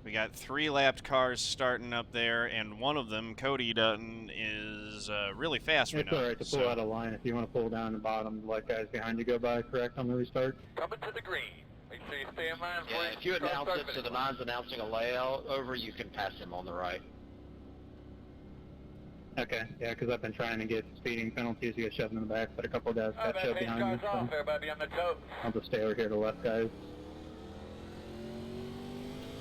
We got 3 lapped cars starting up there, and one of them, Cody Dutton, is really fast right now. It's alright to pull out of line if you want to pull down the bottom, let guys behind you go by, correct, on the restart? Coming to the green. Make sure you stay in line. Yeah, if you announce it to the nine's announcing a layout over, you can pass him on the right. Okay, yeah, because I've been trying to get speeding penalties to get shoved in the back, but a couple of guys got shoved behind me, so everybody on the tote. I'll just stay over here to the left, guys.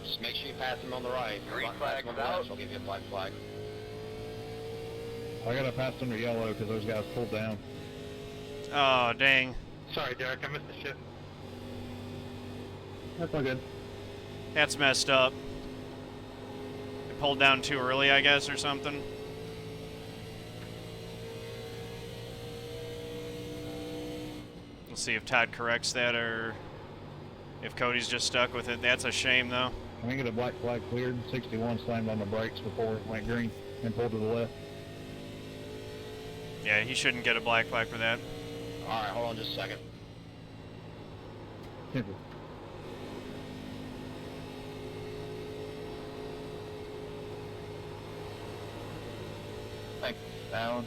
Just make sure you pass him on the right. Green flag's out. I'll give you a black flag. I got to pass under yellow because those guys pulled down. Oh, dang. Sorry, Derek, I missed the shift. That's all good. That's messed up. They pulled down too early, I guess, or something. We'll see if Todd corrects that or if Cody's just stuck with it. That's a shame, though. I think the black flag cleared. 61 slammed on the brakes before it went green and pulled to the left. Yeah, he shouldn't get a black flag for that. Alright, hold on just a second. Simple. Thanks, Alan.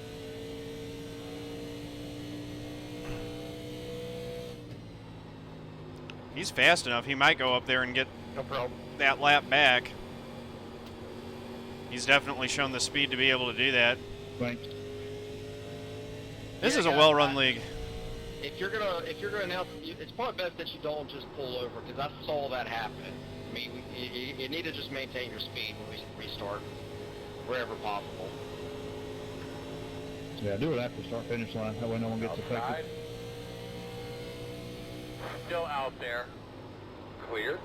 He's fast enough. He might go up there and get that lap back. He's definitely shown the speed to be able to do that. Thanks. This is a well-run league. If you're gonna announce, it's probably best that you don't just pull over because I saw that happen. I mean, you need to just maintain your speed when we restart, wherever possible. Yeah, do it after start finish line. That way no one gets Outside. affected. Still out there. Clear.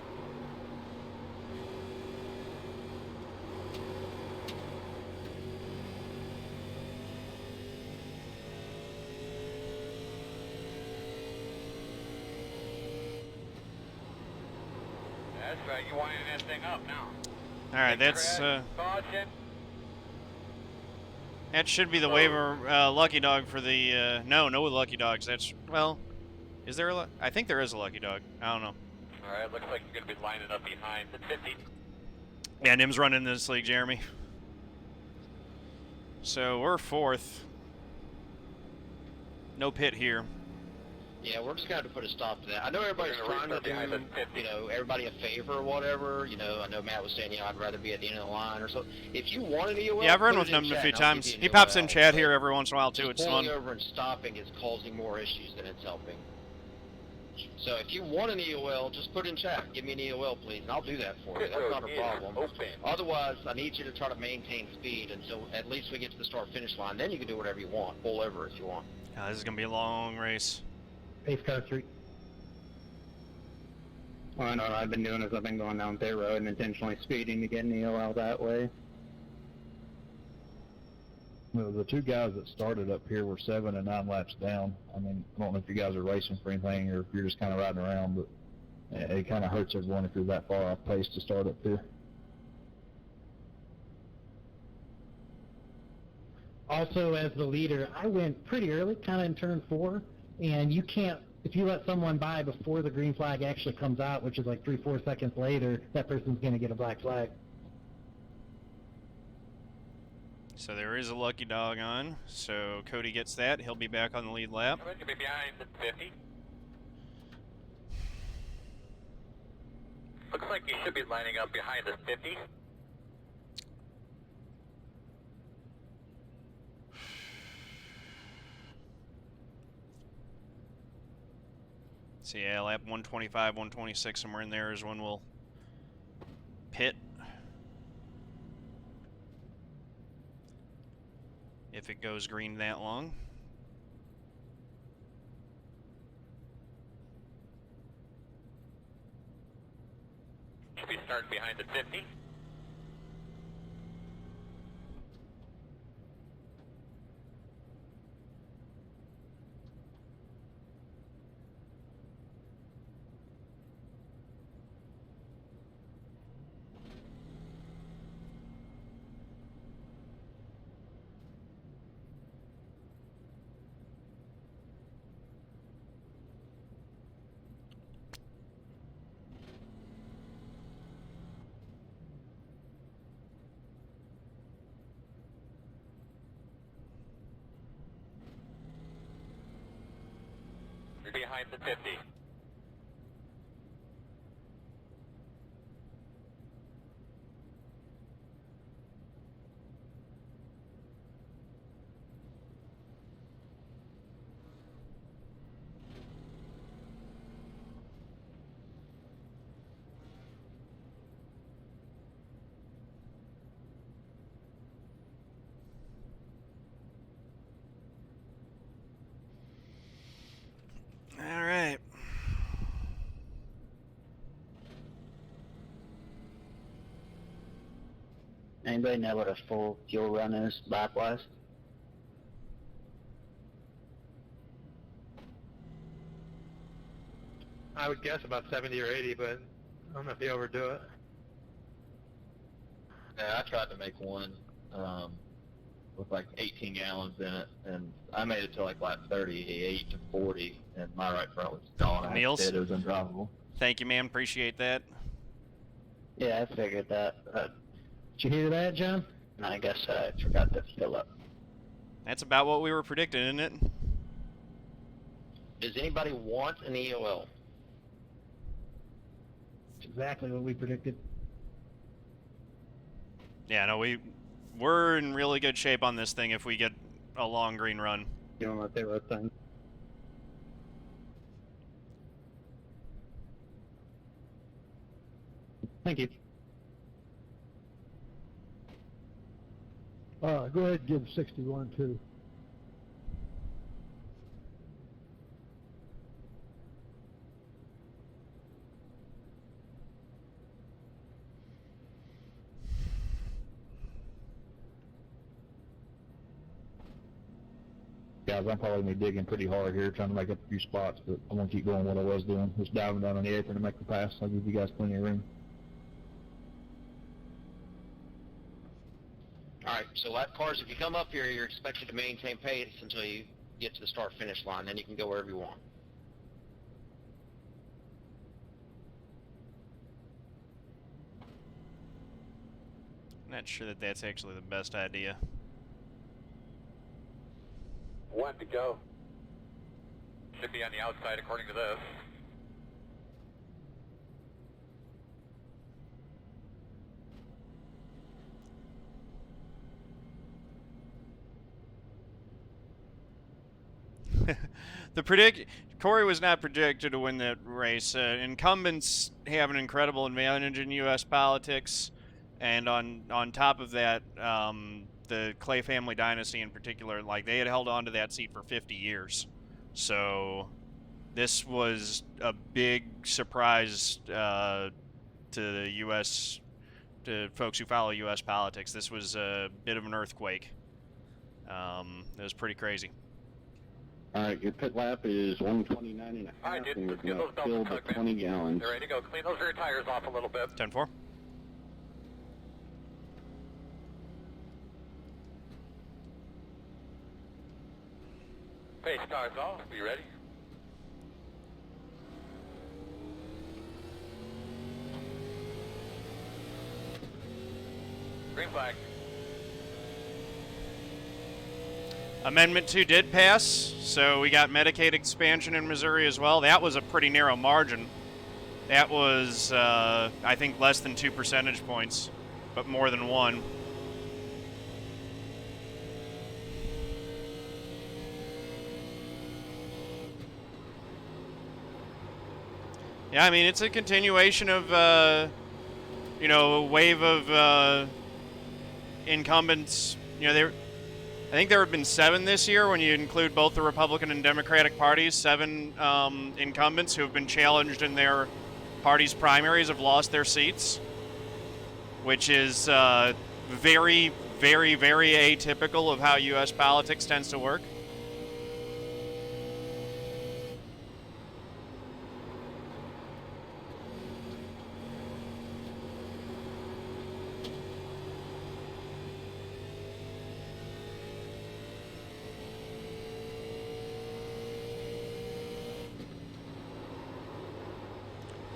That's right, you winding that thing up now. All right, that's Caution. that should be the waiver lucky dog for the no lucky dogs. That's well, is there a I think there is a lucky dog. I don't know. Alright, looks like you're gonna be lining up behind the 50. Yeah, Nim's running this league, Jeremy. So we're 4th. No pit here. Yeah, we're just going to have to put a stop to that. I know everybody's We're gonna trying to restart behind do, the 50. you know, everybody a favor or whatever. You know, I know Matt was saying, you know, I'd rather be at the end of the line or so. If you want an EOL, Yeah, I've run put with it in Nim a chat few and I'll times. give you an He pops in EOL, chat but here every once in a while too. just It's pulling fun. over and stopping is causing more issues than it's helping. So if you want an EOL, just put in chat. Give me an EOL, please, and I'll do that for you. Pit That's road not a is problem. open. Otherwise, I need you to try to maintain speed until at least we get to the start-finish line. Then you can do whatever you want. Pull over if you want. This is gonna be a long race. Pace car 3. Well, I know what I've been doing is I've been going down Bay Road and intentionally speeding to get an EOL that way. Well, the two guys that started up here were 7 and 9 laps down. I mean, I don't know if you guys are racing for anything or if you're just kind of riding around, but it kind of hurts everyone if you're that far off pace to start up here. Also, as the leader, I went pretty early, kind of in turn 4, and you can't, if you let someone by before the green flag actually comes out, which is like 3-4 seconds later, that person's going to get a black flag. So there is a lucky dog on. So Cody gets that. He'll be back on the lead lap. You're gonna be behind the 50. Looks like you should be lining up behind the 50. So yeah, lap 125, 126, somewhere in there is when we'll pit. If it goes green that long. Should be starting behind the 50. You're behind the 50. All right. Anybody know what a full fuel run is, lap-wise? I would guess about 70 or 80, but I don't know if you overdo it. Yeah, I tried to make one with like 18 gallons in it, and I made it to like lap 38 to 40, and my right front was gone. Meals? It was undrivable. Thank you, man. Appreciate that. Yeah, I figured that. Did you hear that, John? I guess I forgot to fill up. That's about what we were predicting, isn't it? Does anybody want an EOL? It's exactly what we predicted. Yeah, no, we're in really good shape on this thing if we get a long green run. Doing what they were saying. Thank you. Go ahead and give 61 too. guys, I'm probably going to be digging pretty hard here, trying to make up a few spots, but I'm going to keep doing what I was doing, just diving down on the apron to make the pass. I'll give you guys plenty of room. All right, so lap cars, if you come up here, you're expected to maintain pace until you get to the start-finish line. Then you can go wherever you want. Not sure that that's actually the best idea. 1 to go. Should be on the outside according to this. Cori was not projected to win that race. Incumbents have an incredible advantage in U.S. politics, and on top of that, the Clay family dynasty in particular, like they had held on to that seat for 50 years. So this was a big surprise to the U.S. to folks who follow U.S. politics. This was a bit of an earthquake. It was pretty crazy. All right, your pit lap is 129 and a half, All right, dude, and you're let's get going those to fill belts the tugged, man. 20 gallons. They're ready to go. Clean those rear tires off a little bit. 10-4. Pace tires off. Are you ready? Green flag. Amendment 2 did pass, so we got Medicaid expansion in Missouri as well. That was a pretty narrow margin. That was, I think, less than 2 percentage points, but more than 1. Yeah, I mean, it's a continuation of, you know, a wave of incumbents. You know, I think there have been 7 this year when you include both the Republican and Democratic parties. 7 incumbents who have been challenged in their party's primaries have lost their seats, which is very, very, very atypical of how U.S. politics tends to work.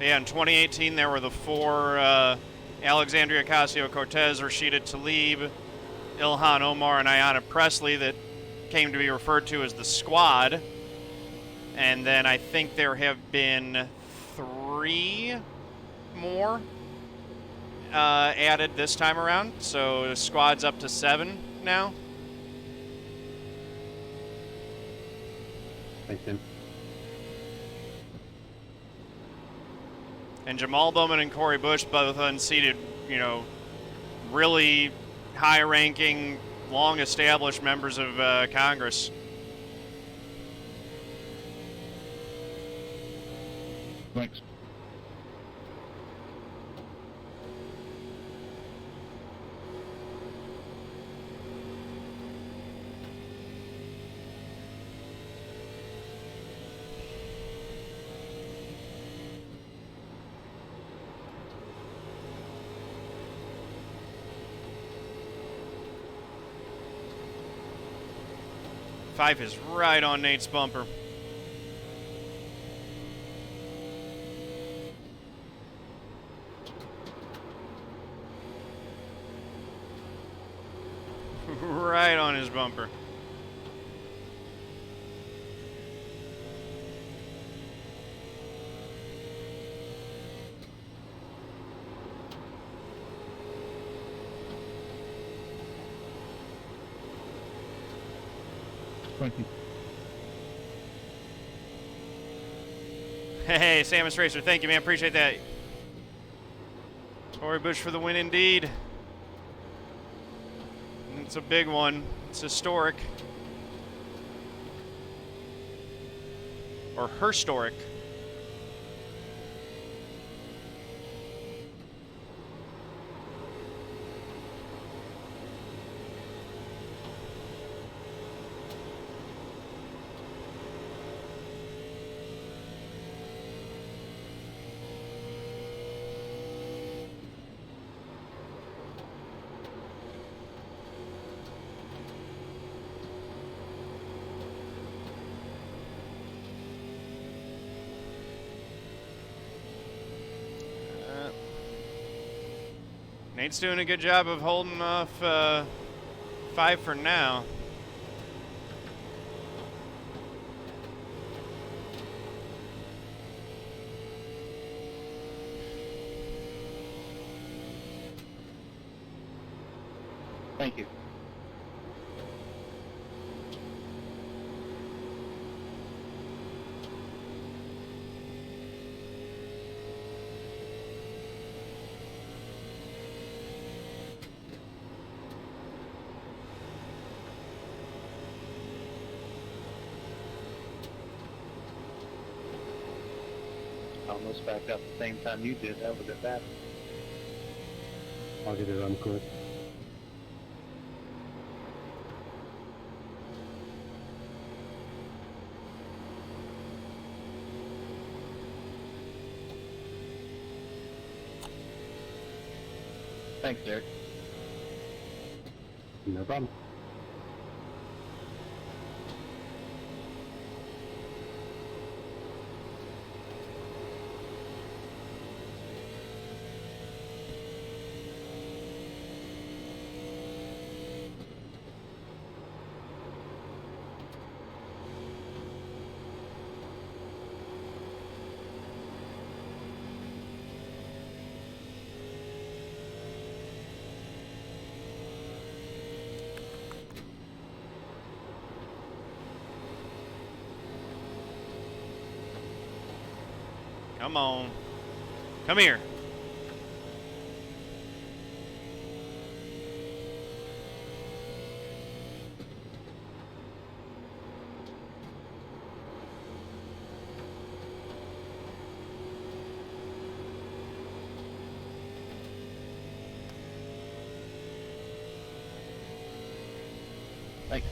Yeah, in 2018, there were the 4 Alexandria Ocasio-Cortez, Rashida Tlaib, Ilhan Omar, and Ayanna Pressley that came to be referred to as the Squad. And then I think there have been 3 more added this time around. So the Squad's up to 7 now. Thanks, Tim. And Jamal Bowman and Cori Bush, both unseated, you know, really high-ranking, long-established members of Congress. Thanks. Five is right on Nate's bumper. Right on his bumper. Thank you. Hey, Samus Racer, thank you, man. Appreciate that. Cori Bush for the win, indeed. It's a big one. It's historic. Or herstorik. Nate's doing a good job of holding off 5 for now. Thank you. Almost backed up the same time you did. That was a bad. I'll get it on quick. Thanks, Derek. No problem. Come on. Come here. Thanks.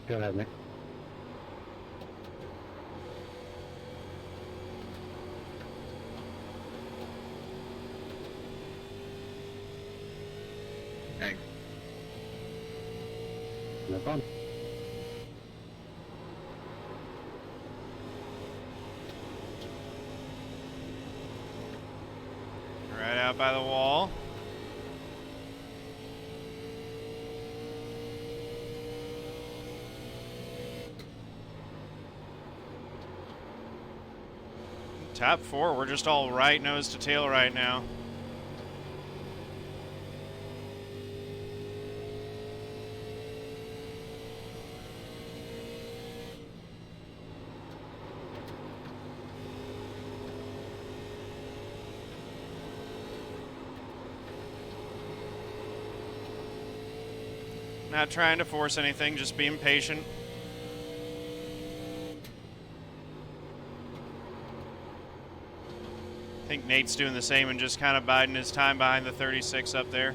Go ahead, Nick. Thanks. No problem. Right out by the wall. Top 4, we're just all right nose to tail right now. Not trying to force anything, just being patient. I think Nate's doing the same and just kind of biding his time behind the 36 up there.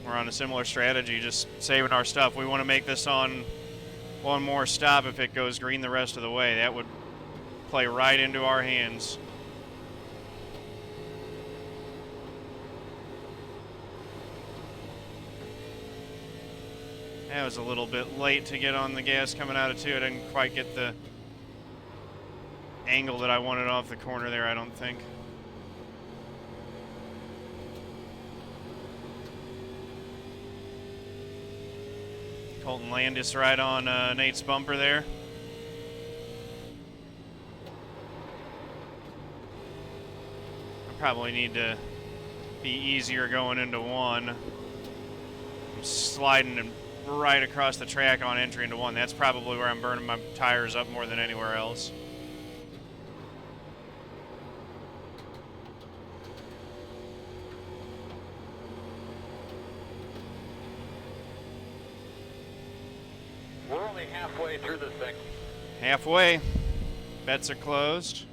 We're on a similar strategy, just saving our stuff. We want to make this on one more stop. If it goes green the rest of the way, that would play right into our hands. That was a little bit late to get on the gas coming out of 2. I didn't quite get the angle that I wanted off the corner there, I don't think. Colton Landis right on Nate's bumper there. I probably need to be easier going into 1. I'm sliding right across the track on entry into 1. That's probably where I'm burning my tires up more than anywhere else. We're only halfway through this thing. Halfway. Bets are closed.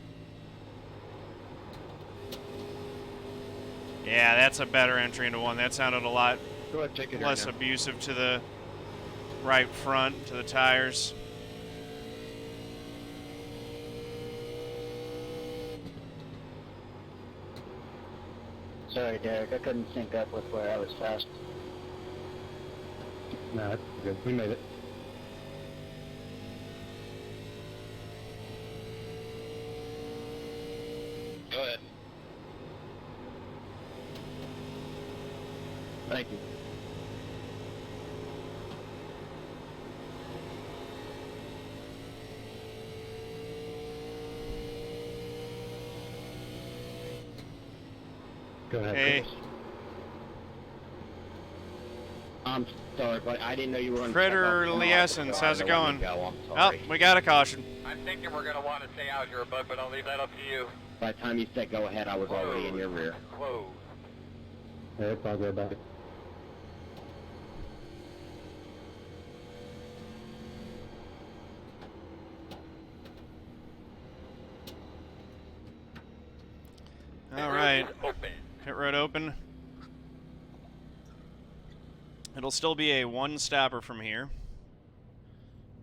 Yeah, that's a better entry into 1. That sounded a lot Go ahead, take it less here now. abusive to the right front, to the tires. Sorry, Derek, I couldn't sync up with where I was fast. No, that's good. We made it. Go ahead. Thank you. Go ahead, Hey. Chris. I'm sorry, but I didn't know you were on. Critter Liessens, how's it going? I'm Oh, sorry. we got a caution. I'm thinking we're going to want to stay out here, bud, but I'll leave that up to you. By the time you said go ahead, I was already in your rear. Close. Eric, I'll go back. All right. Open. Pit road open. It'll still be a one-stopper from here.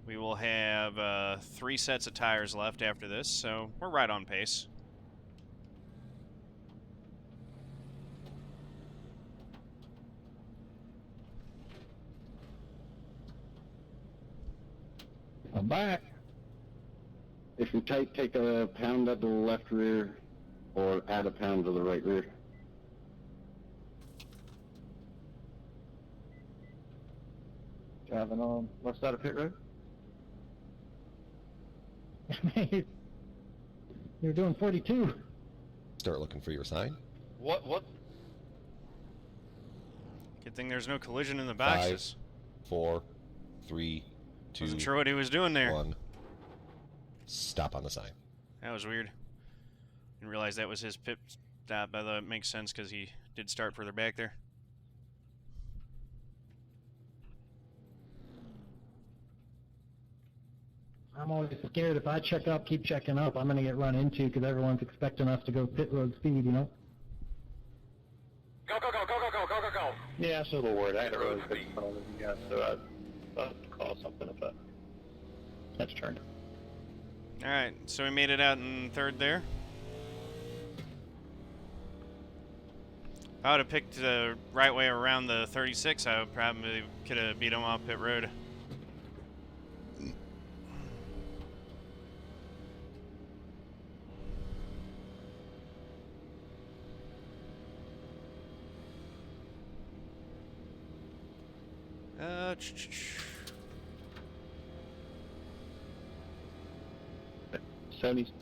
We will have 3 sets of tires left after this, so we're right on pace. I'm back. If you take a pound at the left rear, or add a pound to the right rear. Driving on left side of pit road. You're doing 42. Start looking for your sign. What? Good thing there's no collision in the 5, boxes. 4, 3, 2, Wasn't sure what he was doing there. 1. Stop on the sign. That was weird. Didn't realize that was his pit stop, but it makes sense because he did start further back there. I'm always scared if I check up, keep checking up, I'm going to get run into because everyone's expecting us to go pit road speed, you know? Go, go, go, go, go, go, go, go, go. Yeah, I was a little worried. I had a really good phone with you guys, so I'd have to call something if that's turned. Alright, so we made it out in third there. If I would have picked the right way around the 36, I would probably could have beat him off pit road. Sony's.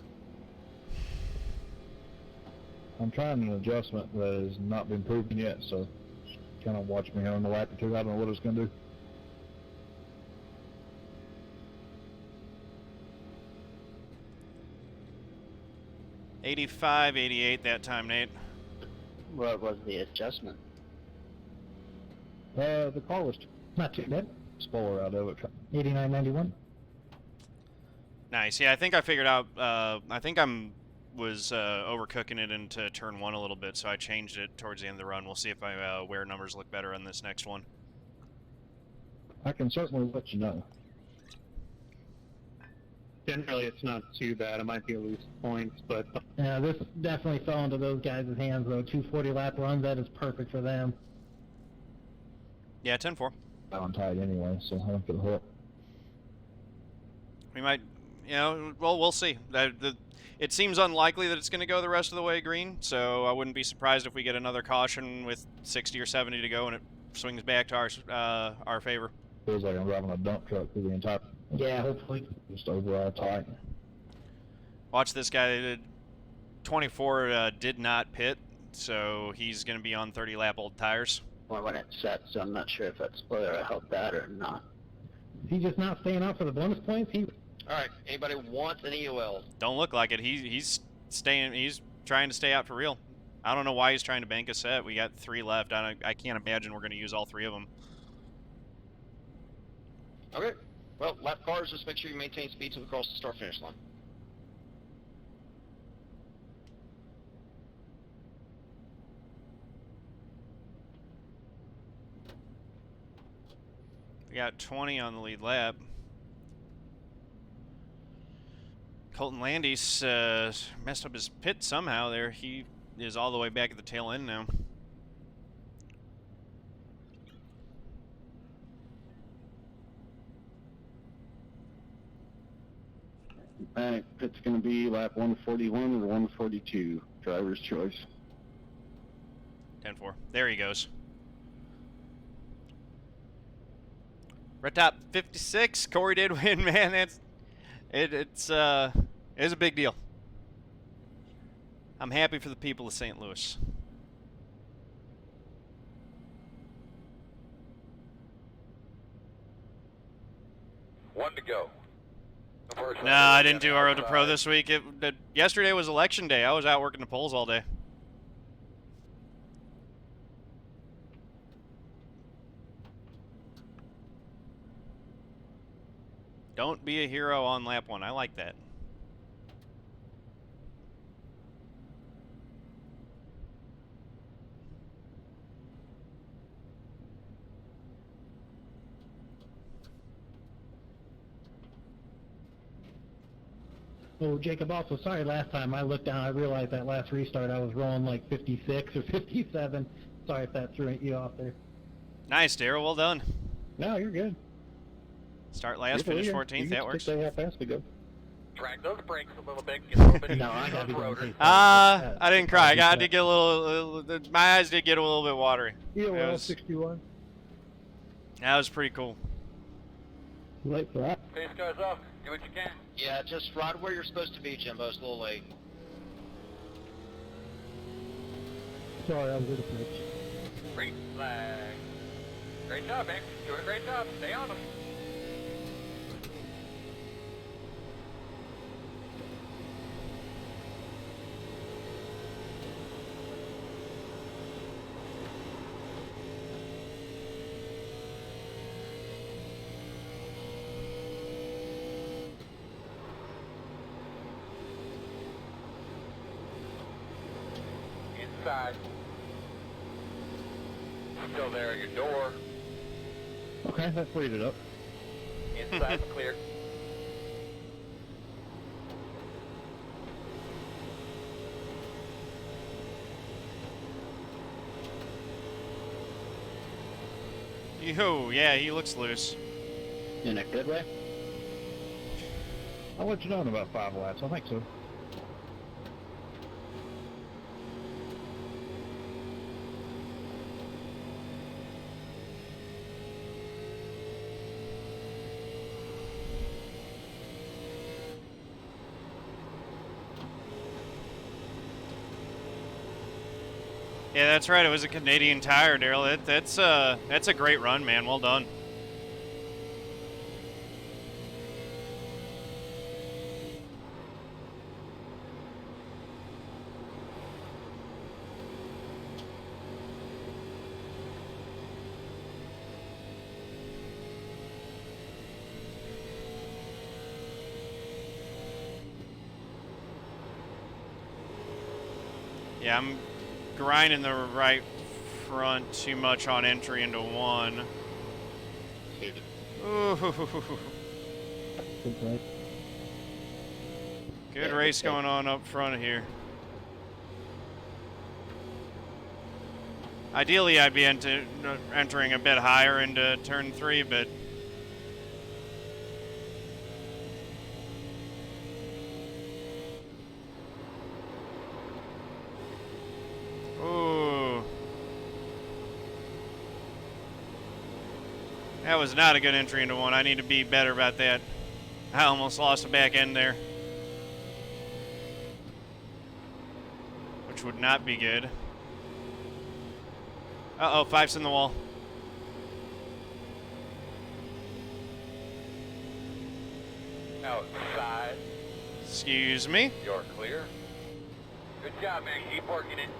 I'm trying an adjustment that has not been proven yet, so kind of watch me on the lap or two. I don't know what it's going to do. '85, '88 that time, Nate. What was the adjustment? The car was Not too bad. spoiler out of it. 89.91. Nice. Yeah, I think I figured out. I think was overcooking it into turn 1 a little bit, so I changed it towards the end of the run. We'll see if my wear numbers look better on this next one. I can certainly let you know. Generally, it's not too bad. It might be a loose points, but Yeah, this definitely fell into those guys' hands, though. 240 lap runs, that is perfect for them. Yeah, 10-4. I'm tight anyway, so I think it'll help. We might, you know, well, we'll see. It seems unlikely that it's going to go the rest of the way green, so I wouldn't be surprised if we get another caution with 60 or 70 to go and it swings back to our favor. Feels like I'm driving a dump truck through the entire. Yeah, hopefully. Just overall tight. Watch this guy. 24 did not pit, so he's going to be on 30 lap old tires. Well, when it set, so I'm not sure if that spoiler helped that or not. Is he just not staying out for the bonus points? Alright, anybody wants an EOL? Don't look like it. He's staying. He's trying to stay out for real. I don't know why he's trying to bank a set. We got 3 left. I can't imagine we're going to use all 3 of them. Okay. Well, lap cars, just make sure you maintain speed till we cross the start-finish line. We got 20 on the lead lap. Colton Landis messed up his pit somehow there. He is all the way back at the tail end now. Alright, it's going to be lap 141 or 142. Driver's choice. 10-4. There he goes. Red top 56. Cori did win, man. It's a big deal. I'm happy for the people of St. Louis. One to go. No, I didn't do Road to Pro this week. Yesterday was election day. I was out working the polls all day. Don't be a hero on lap 1. I like that. Oh, Jacob, also, sorry, last time I looked down, I realized that last restart I was rolling like 56 or 57. Sorry if that threw you off there. Nice, Daryl. Well done. No, you're good. Start last, finish 14th. That works. How fast we go. Drag those brakes a little bit. Get a little bit No, I gotta be going rotor. I didn't cry. I did get a little. My eyes did get a little bit watery. Yeah, well, was- 61. That was pretty cool. Late for that. Pace goes up. Do what you can. Yeah, just ride where you're supposed to be, Jimbo. It's a little late. Sorry, I was in a pitch. Green flag. Great job, man. Doing a great job. Stay on them. Inside. Still there at your door. Okay, that freed it up. Inside's clear. Yo, yeah, he looks loose. In a good way? I'll let you know in about 5 laps. I think so. Yeah, that's right. It was a Canadian Tire, Daryl. That's a great run, man. Well done. Yeah, I'm grinding the right front too much on entry into 1. Ooh. Good play. Good race going on up front here. Ideally, I'd be entering a bit higher into turn 3, but ooh, that was not a good entry into 1. I need to be better about that. I almost lost the back end there, which would not be good. Uh-oh, 5's in the wall. Outside. Excuse me. You're clear. Good job, man. Keep working it.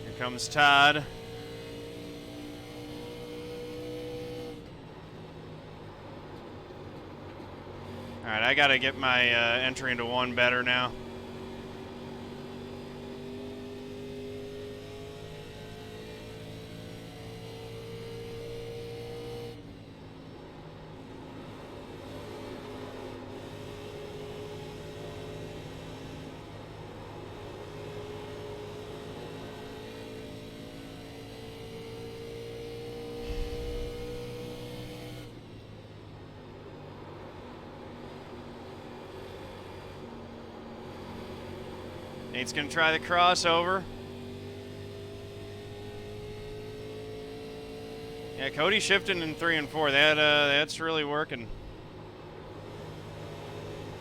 Here comes Todd. All right, I got to get my entry into 1 better now. Nate's gonna try the crossover. Yeah, Cody's shifting in 3 and 4. That's really working.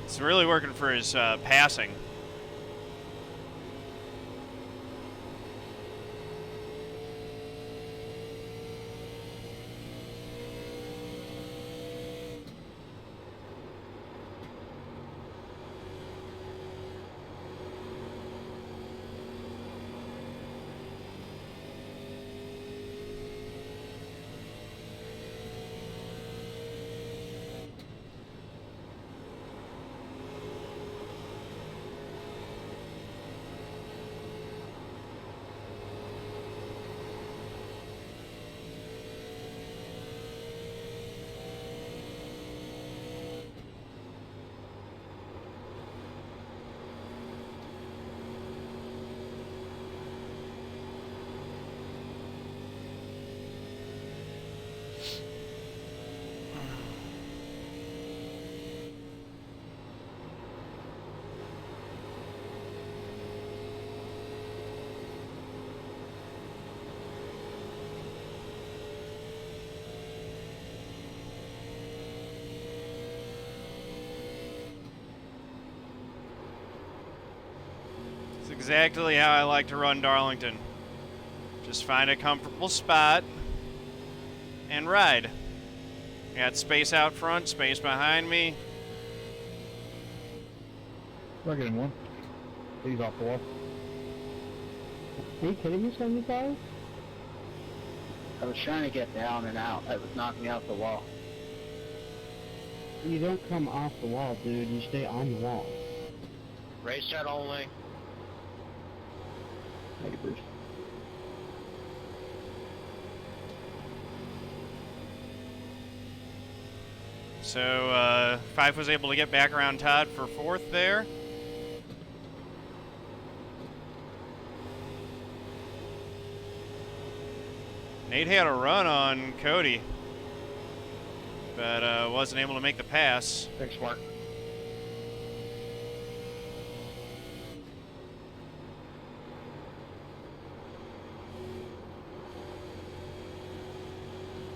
It's really working for his passing. Exactly how I like to run Darlington. Just find a comfortable spot and ride. Got space out front, space behind me. We're getting one. He's off the wall. Are you kidding me, 75? I was trying to get down and out. It was knocking me off the wall. You don't come off the wall, dude. You stay on the wall. Race chat only. Thank you, Bruce. So, Fife was able to get back around Todd for 4th there. Nate had a run on Cody, but wasn't able to make the pass. Thanks, Mark.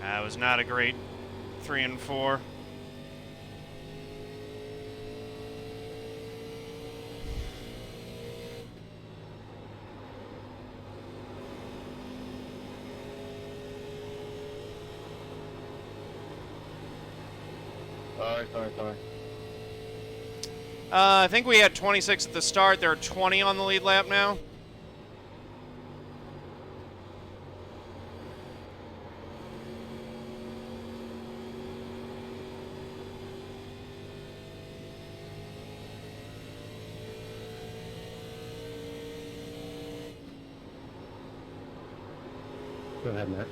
It was not a great 3 and 4. Sorry. I think we had 26 at the start. There are 20 on the lead lap now. Go ahead, Matt.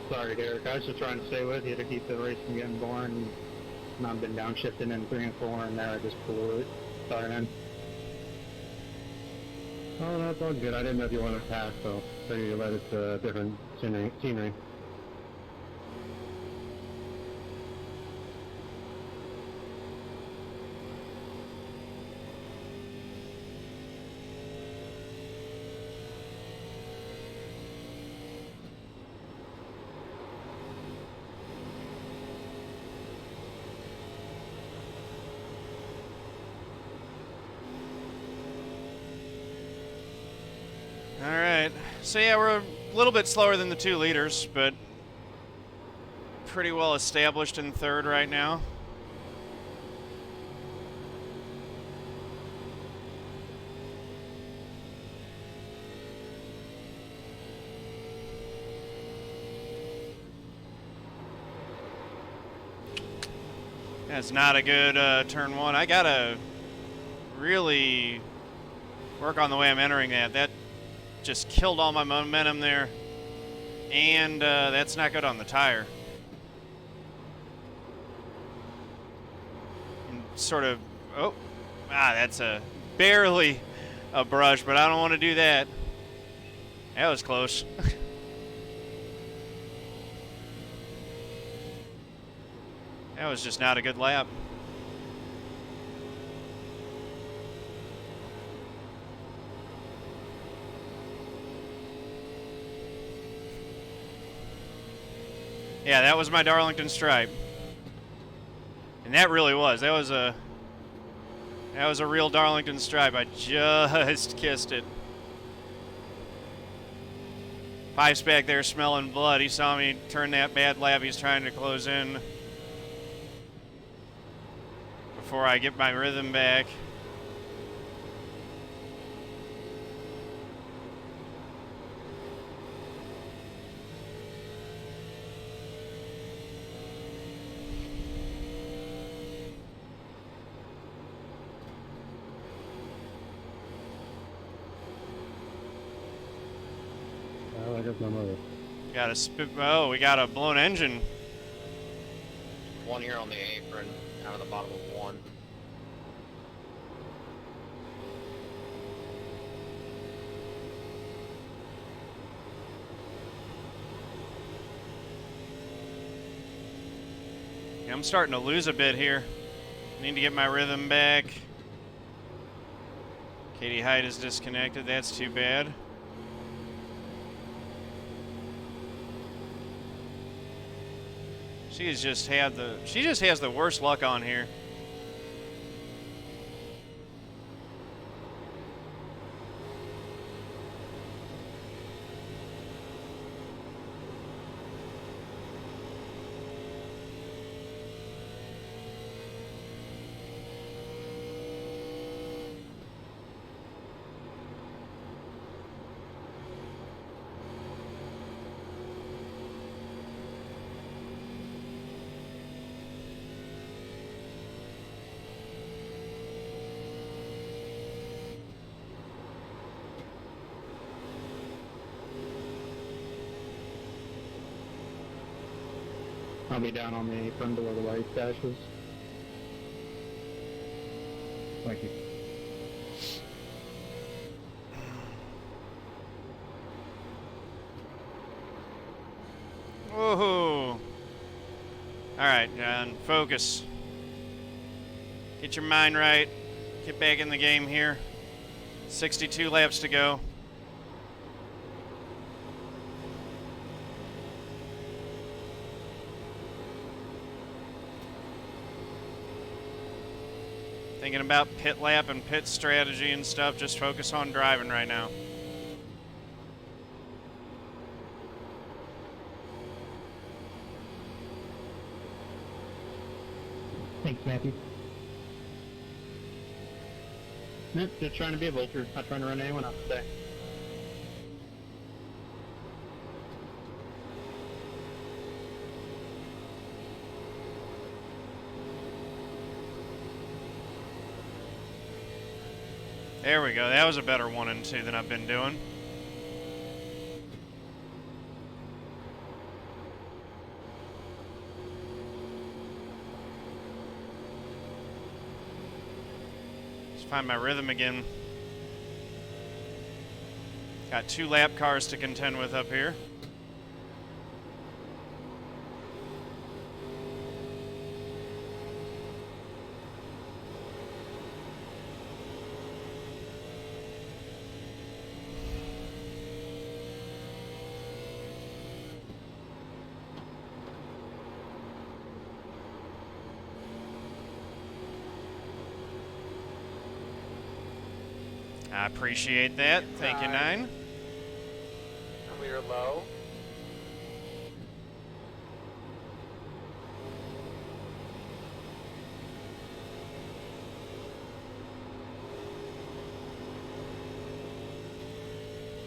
Sorry, Derek. I was just trying to stay with you to keep the race from getting boring. Not been downshifting in 3 and 4, and now I just blew it. Sorry, man. Oh, no, it's all good. I didn't know if you wanted to pass, so figured you let it different scenery. All right. So yeah, we're a little bit slower than the 2 leaders, but pretty well established in 3rd right now. That's not a good turn 1. I gotta really Work on the way I'm entering that. That just killed all my momentum there. And that's not good on the tire. And sort of, that's barely a brush, but I don't want to do that. That was close. That was just not a good lap. Yeah, that was my Darlington stripe. And that really was. That was a real Darlington stripe. I just kissed it. Pipes back there smelling blood. He saw me turn that bad lap. He's trying to close in before I get my rhythm back. Oh, I guess my mother. Got a we got a blown engine. One here on the apron, out of the bottom of one. Yeah, I'm starting to lose a bit here. Need to get my rhythm back. Katie Hyde is disconnected. That's too bad. She just has the worst luck on here. I'll be down on the apron below the white dashes. Thank you. Woohoo! Alright, John, focus. Get your mind right. Get back in the game here. 62 laps to go. Thinking about pit lap and pit strategy and stuff. Just focus on driving right now. Thanks, Matthew. Nope, just trying to be a vulture. Not trying to run anyone out today. There we go. That was a better 1 and 2 than I've been doing. Let's find my rhythm again. Got 2 lap cars to contend with up here. I appreciate that. Thank you, 9. Clear low.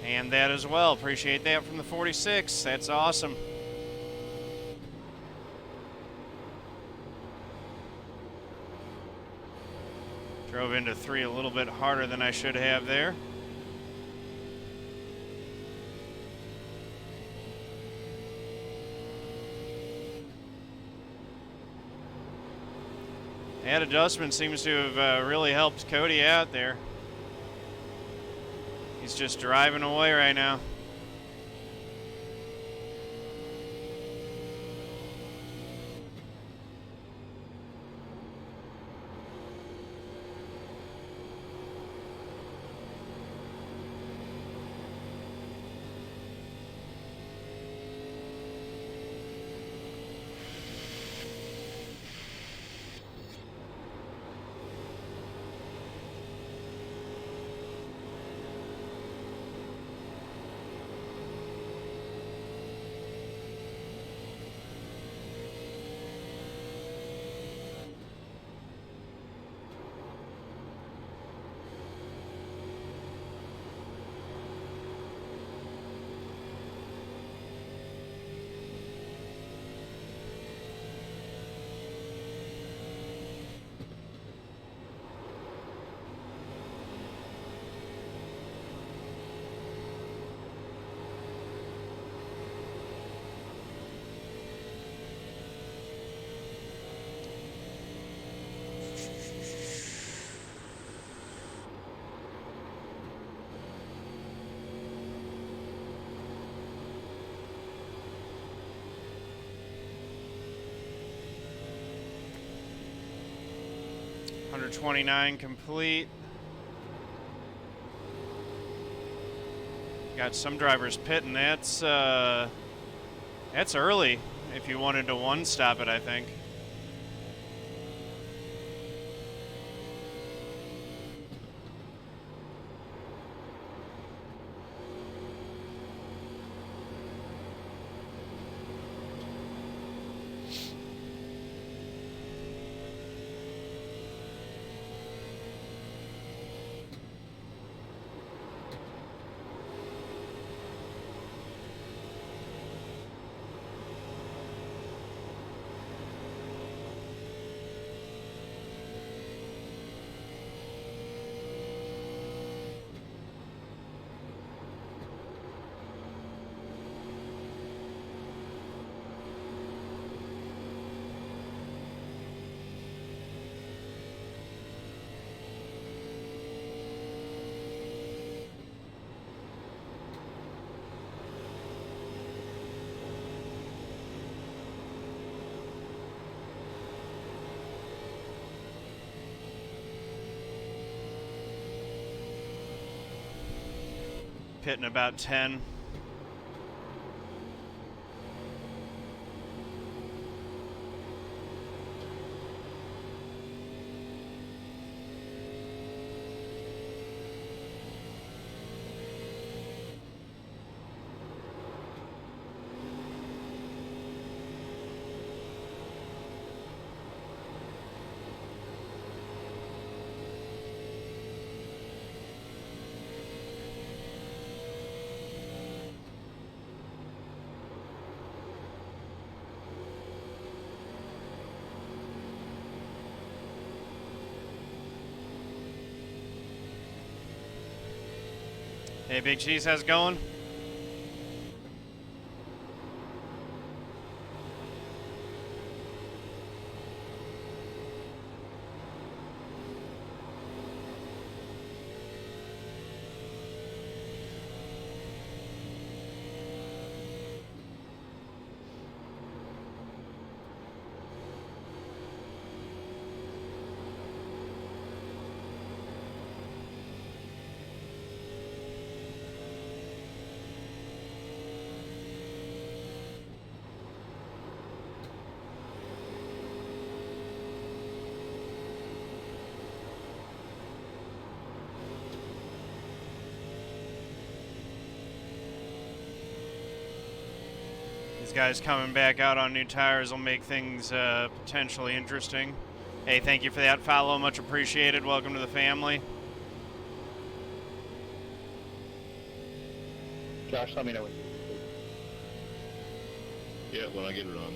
And that as well. Appreciate that from the 46. That's awesome. Drove into 3 a little bit harder than I should have there. That adjustment seems to have really helped Cody out there. He's just driving away right now. .129 complete. Got some drivers pitting. That's early if you wanted to one-stop it, I think. Pitting about 10. Hey, Big Cheese, how's it going? These guys coming back out on new tires will make things potentially interesting. Hey, thank you for that follow. Much appreciated. Welcome to the family. Josh, let me know when. Yeah, when I get it on.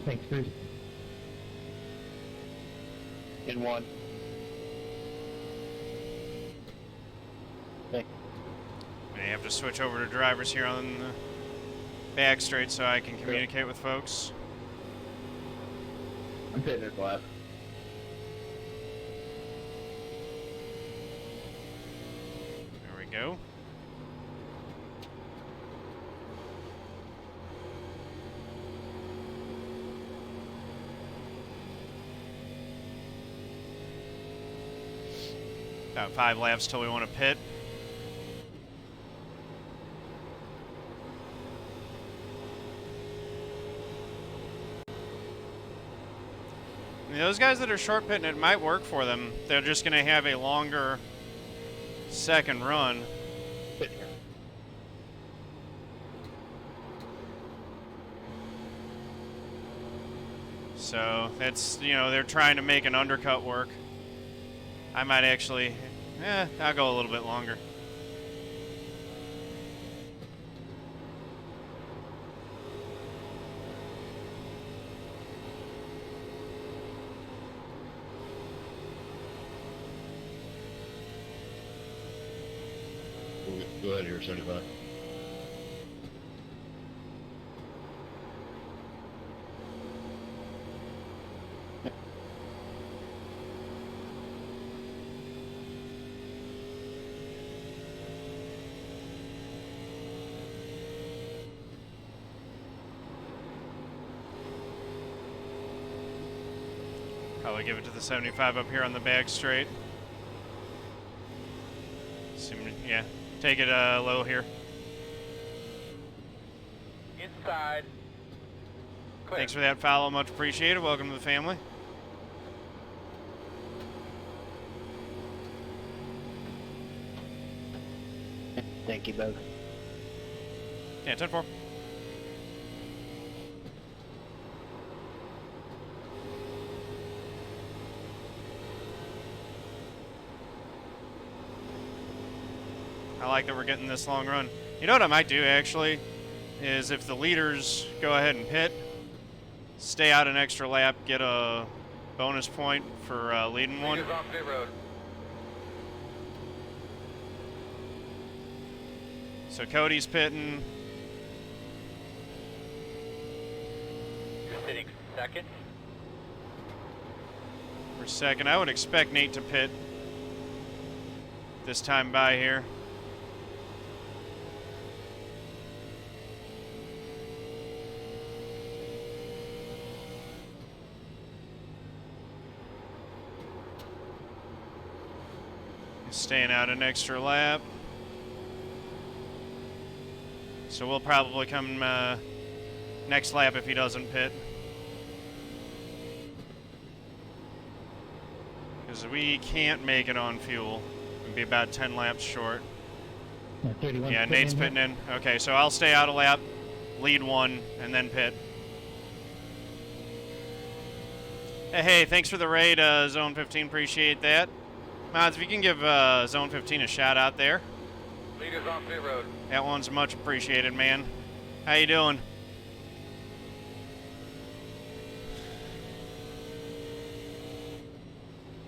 Thanks, Bruce. In one. I have to switch over to drivers here on the back straight so I can communicate with folks. I'm pitting it left. There we go. About 5 laps till we want to pit. I mean, those guys that are short pitting, it might work for them. They're just going to have a longer second run. So that's, you know, they're trying to make an undercut work. I might actually, I'll go a little bit longer. Go ahead here, 75. Probably give it to the 75 up here on the back straight. Yeah, take it low here. Inside. Clear. Thanks for that follow, much appreciated. Welcome to the family. Thank you both. Yeah, 10-4. I like that we're getting this long run. You know what I might do, actually, is if the leaders go ahead and pit, stay out an extra lap, get a bonus point for leading one. Leaders on pit road. So Cody's pitting. You're sitting second. For second. I would expect Nate to pit this time by here. Staying out an extra lap. So we'll probably come next lap if he doesn't pit. Because we can't make it on fuel. We'll be about 10 laps short. Yeah, Nate's pitting in. Okay, so I'll stay out a lap, lead one, and then pit. Hey, thanks for the raid, Zone 15. Appreciate that. Mods, if you can give Zone 15 a shout out there. Leaders on pit road. That one's much appreciated, man. How you doing?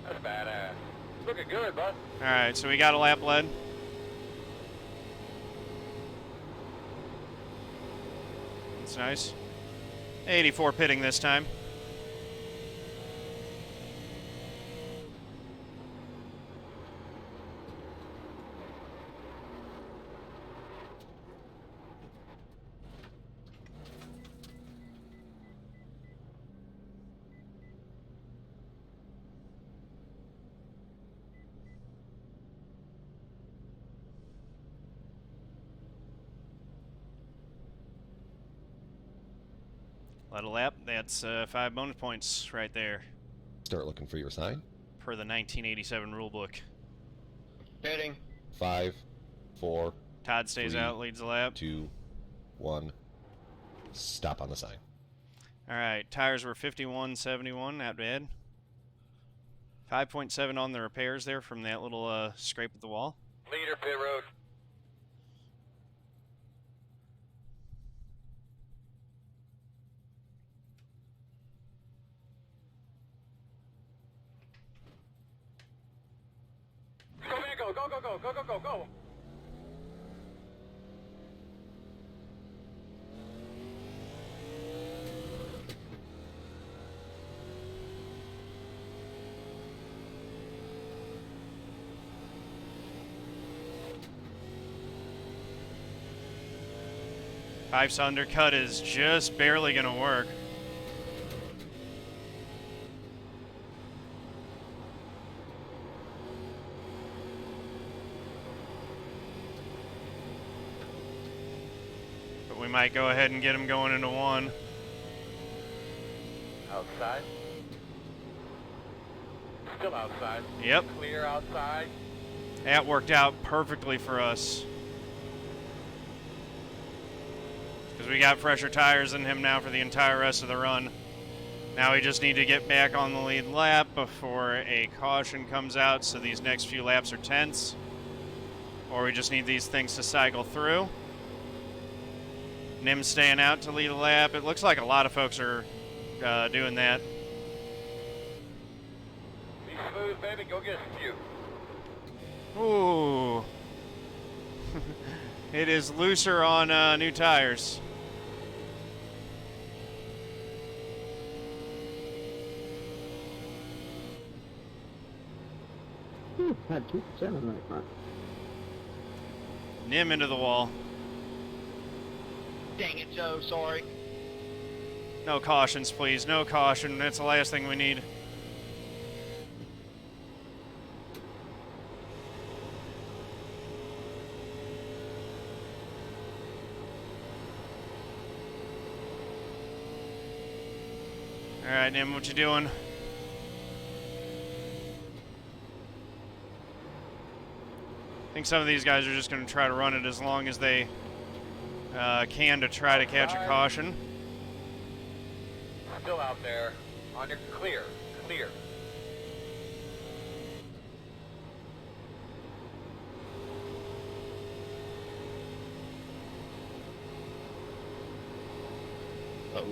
That's badass. Looking good, bud. All right, so we got a lap led. That's nice. 84 pitting this time. Let a lap, that's 5 bonus points right there. Start looking for your sign. Per the 1987 rulebook. Pitting. 5, 4. Todd stays 3, out, leads the lap. 2, 1. Stop on the sign. Alright, tires were 51.71, not bad. 5.7 on the repairs there from that little scrape at the wall. Leader pit road. go, go, go, go, go, go, go, go. Pipes undercut is just barely going to work. But we might go ahead and get him going into one. Outside. Still outside. Yep. Clear outside. That worked out perfectly for us. Because we got fresher tires than him now for the entire rest of the run. Now we just need to get back on the lead lap before a caution comes out, so these next few laps are tense. Or we just need these things to cycle through. Nim staying out to lead a lap. It looks like a lot of folks are doing that. Be smooth, baby. Go get a few. Ooh. It is looser on new tires. Had 2% on that front. Nim into the wall. Dang it, Joe. Sorry. No cautions, please. No caution. That's the last thing we need. All right, Nim, what you doing? I think some of these guys are just going to try to run it as long as they can to try to catch a caution. Still out there. On your clear. Clear.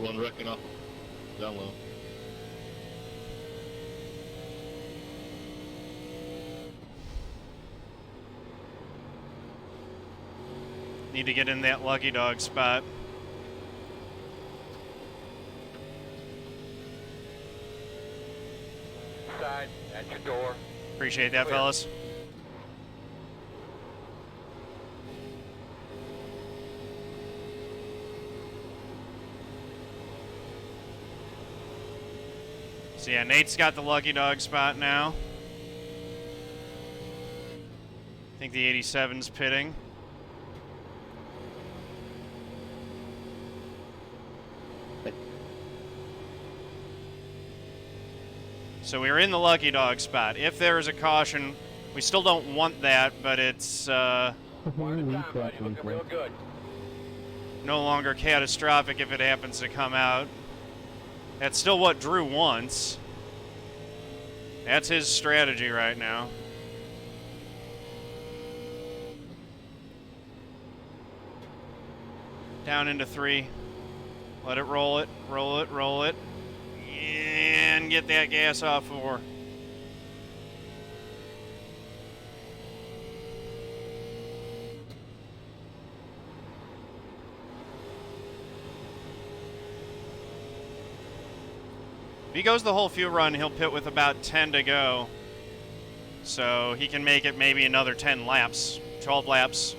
One wrecking off down low. Need to get in that lucky dog spot. Side at your door. Appreciate that, Clear. fellas. So yeah, Nate's got the lucky dog spot now. I think the 87's pitting. So we're in the lucky dog spot. If there is a caution, we still don't want that, but it's One at a time, buddy. Looking real good. no longer catastrophic if it happens to come out. That's still what Drew wants. That's his strategy right now. Down into 3. Let it roll it, roll it, roll it. And get that gas off 4. If he goes the whole fuel run, he'll pit with about 10 to go. So he can make it maybe another 10 laps, 12 laps.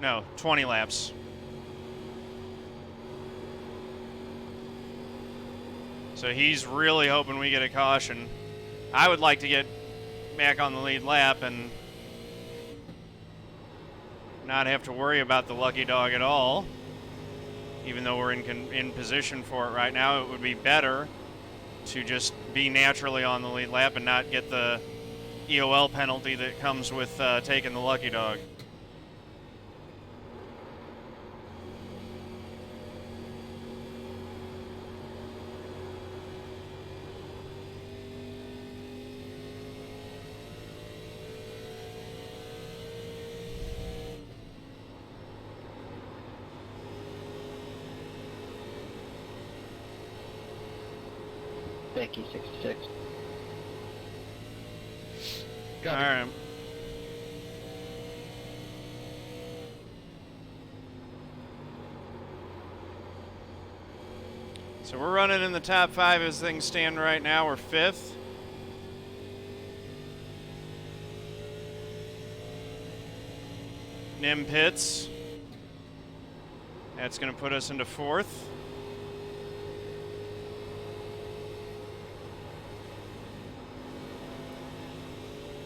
No, 20 laps. So he's really hoping we get a caution. I would like to get back on the lead lap and not have to worry about the lucky dog at all. Even though we're in position for it right now, it would be better to just be naturally on the lead lap and not get the EOL penalty that comes with taking the lucky dog. Becky 66. All right. So we're running in the top 5 as things stand right now. We're 5th. Nim pits. That's going to put us into 4th.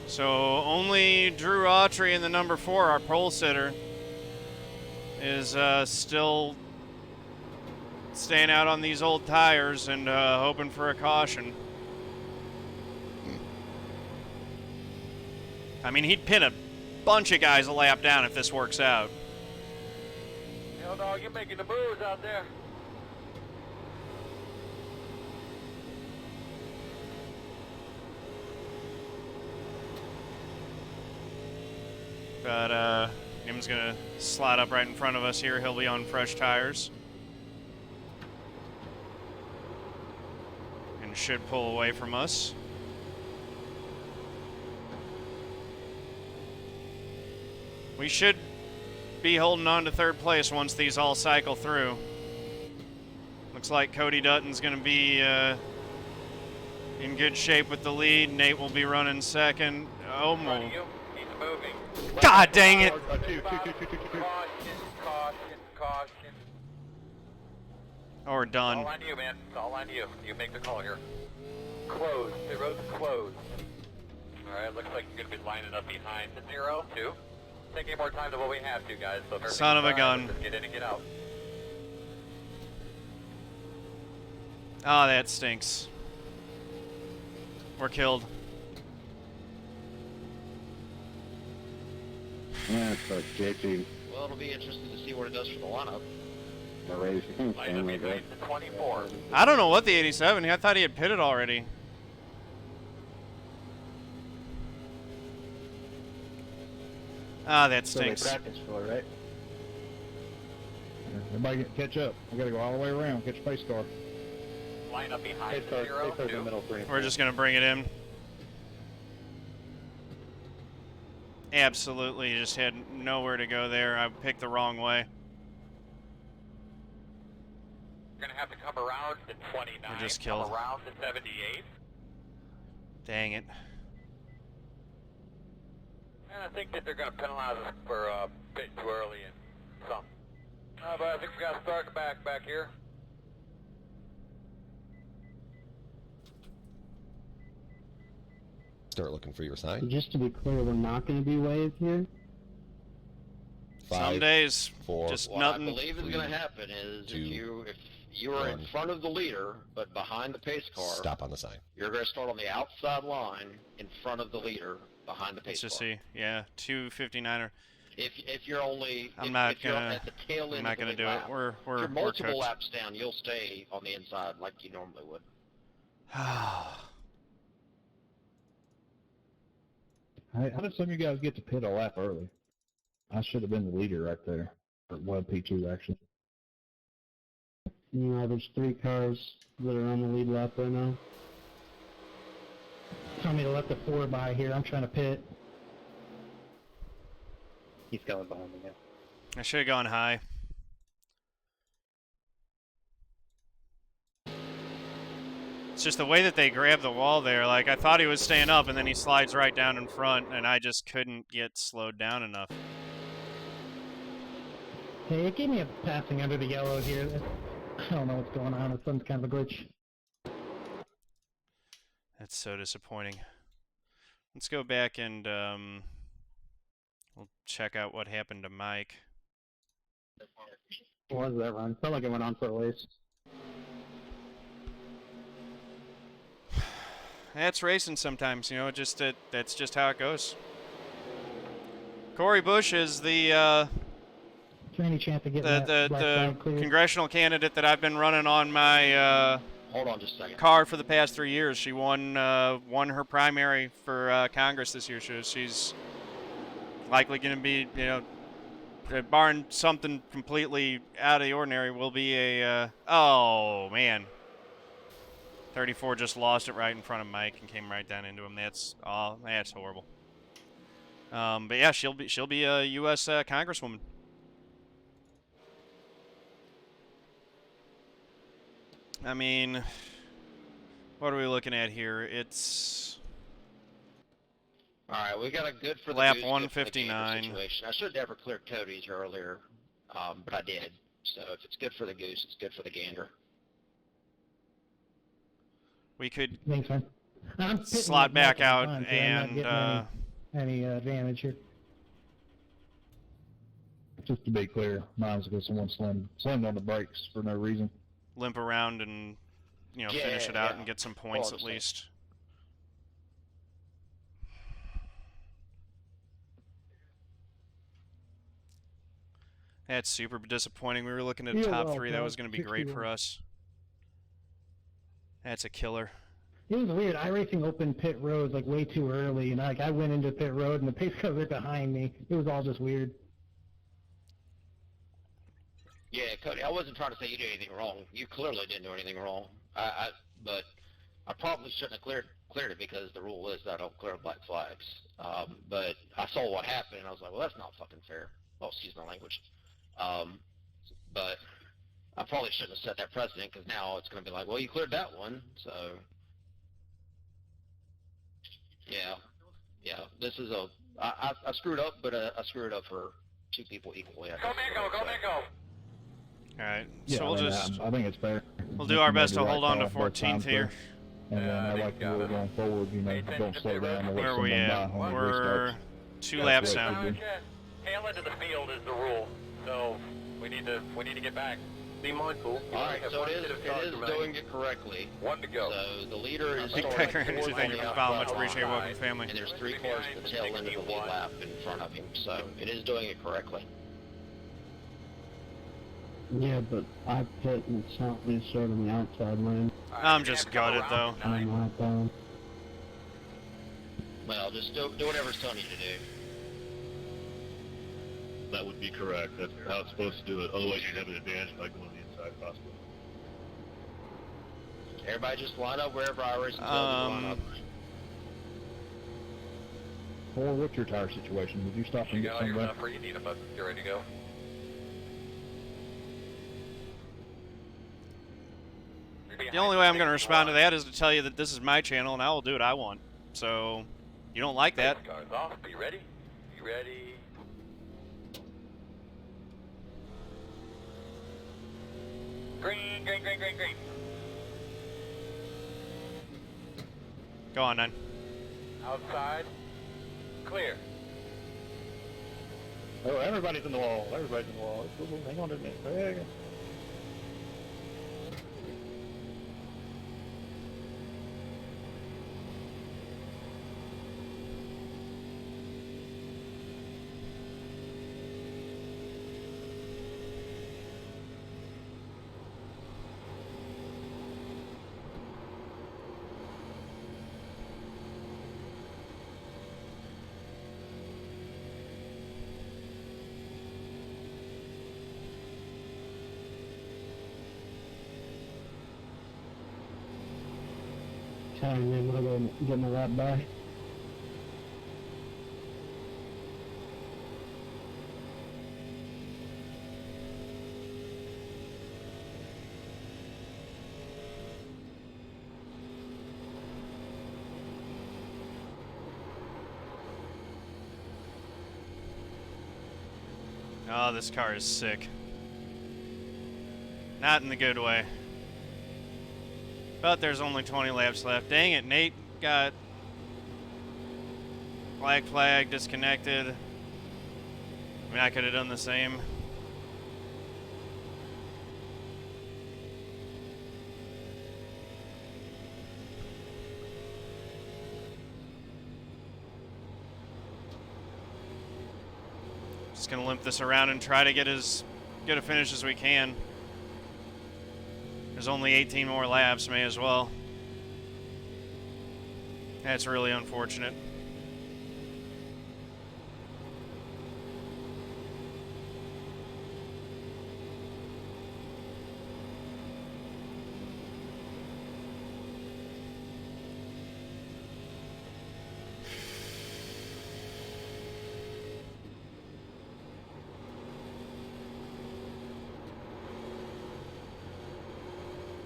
So only Drew Autry in the number 4, our pole sitter, is still staying out on these old tires and hoping for a caution. I mean, he'd pin a bunch of guys a lap down if this works out. Hell dog, you're making the moves out there. But Nim's gonna slide up right in front of us here. He'll be on fresh tires. And should pull away from us. We should be holding on to 3rd place once these all cycle through. Looks like Cody Dutton's going to be in good shape with the lead. Nate will be running 2nd. Oh, my. He's moving. God dang it. Caution, caution. Oh, we're done. All on you, man. It's all on you. You make the call here. Closed. The road's closed. Alright, looks like you're going to be lining up behind the 0, 2. Taking more time than what we have to, guys. So Son of a gun. Just get in and get out. Oh, that stinks. We're killed. Yeah, so JT. Well, it'll be interesting to see what it does for the lineup. The race. Line up behind the 24. I don't know what the 87. I thought he had pitted already. Ah, that stinks. So they practice for, right? Everybody catch up. We gotta go all the way around, catch pace car. Line up behind the 0, 2. We're just gonna bring it in. Absolutely, just had nowhere to go there. I picked the wrong way. You're going to have to come around to 29. We're just killed. Come around to 78. Dang it. And I think that they're going to penalize us for a bit too early and some. But I think we got to start the back here. Start looking for your sign. Just to be clear, we're not going to be waved here? 5, Some days, 4, just What nothing. I believe is going to happen is 2, if you are in 1. front of the leader but behind the pace car, Stop on the sign. you're going to start on the outside line in front of the leader behind the Let's pace just car. see. Yeah, 259er. If you're only I'm if, not if you're gonna. at the tail end I'm not of the gonna lead do lap, it. We're if you're we're multiple cooked. laps down, you'll stay on the inside like you normally would. How did some of you guys get to pit a lap early? I should have been the leader right there. Or one P2 actually. You know, there's 3 cars that are on the lead lap right now. Tell me to let the 4 by here. I'm trying to pit. He's going behind me now. I should have gone high. It's just the way that they grabbed the wall there. Like, I thought he was staying up, and then he slides right down in front, and I just couldn't get slowed down enough. Hey, it gave me a passing under the yellow here. I don't know what's going on. It's some kind of a glitch. That's so disappointing. Let's go back and we'll check out what happened to Mike. What was that run? Felt like it went on for a waste. That's racing sometimes, you know. That's just how it goes. Cori Bush is the Is there any chance of getting that black the flag cleared? congressional candidate that I've been running on my Hold on just a second. car for the past 3 years. She won her primary for Congress this year. She's likely going to be, you know, barring something completely out of the ordinary, will be a oh man. 34 just lost it right in front of Mike and came right down into him. That's horrible. But yeah, she'll be a U.S. Congresswoman. I mean, what are we looking at here? It's All right, we got a good for the lap goose, good for the gander 159. situation. I should have never cleared Cody's earlier, but I did. So if it's good for the goose, it's good for the gander. We could Thanks, man. I'm pitting slot like back out multiple times, so I'm not getting any advantage here. Just to be clear, mine's because someone slammed on the brakes for no reason. limp around and, you know, finish it out and get some points at least. That's super disappointing. We were looking at top 3. That was going to be great for us. That's a killer. It was weird. iRacing opened pit road like way too early, and like I went into pit road and the pace car was right behind me. It was all just weird. Yeah, Cody, I wasn't trying to say you did anything wrong. You clearly didn't do anything wrong. But I probably shouldn't have cleared it because the rule is that I don't clear black flags. But I saw what happened and I was like, well, that's not fucking fair. Oh, excuse my language. But I probably shouldn't have set that precedent because now it's going to be like, well, you cleared that one, so yeah. This is I screwed up, but I screwed up for 2 people equally. Go Mingo! Alright, Yeah, so we'll just... I think it's fair. We'll do our best to hold on to 14th here. And then I like to going forward, you know, don't slow down. Where are we at? We're 2 laps down. Tail end of the field is the rule, so we need to get back. Be mindful. All right, so it is doing it correctly. 1 to go. So the leader is Big Pecker Energy, thank you for the follow. Much appreciated. Welcome, family. And there's 3 cars at the tail end of the lead lap in front of him, so it is doing it correctly. Yeah, but I pit and it's not me sort of on the outside lane. I'm just gutted though. I'm not down. Well, just do whatever it's telling you to do. That would be correct. That's how it's supposed to do it. Otherwise, you'd have an advantage by going the inside, possibly. Everybody just line up wherever iRacing tells you to line up. Or what's your tire situation? Would you stop and get some rest? You need them, you're ready to go. The only way I'm going to respond to that is to tell you that this is my channel and I will do what I want. So, you don't like that. Cars off. Be ready. You ready? Green. Go on, 9. Outside. Clear. Oh, everybody's in the wall. Hang on a minute. Hang on. Sorry, man, I'm gonna go get my lap back. Oh, this car is sick. Not in the good way. But there's only 20 laps left. Dang it, Nate got black flag, disconnected. I mean, I could have done the same. Just gonna limp this around and try to get as good a finish as we can. There's only 18 more laps, may as well. That's really unfortunate.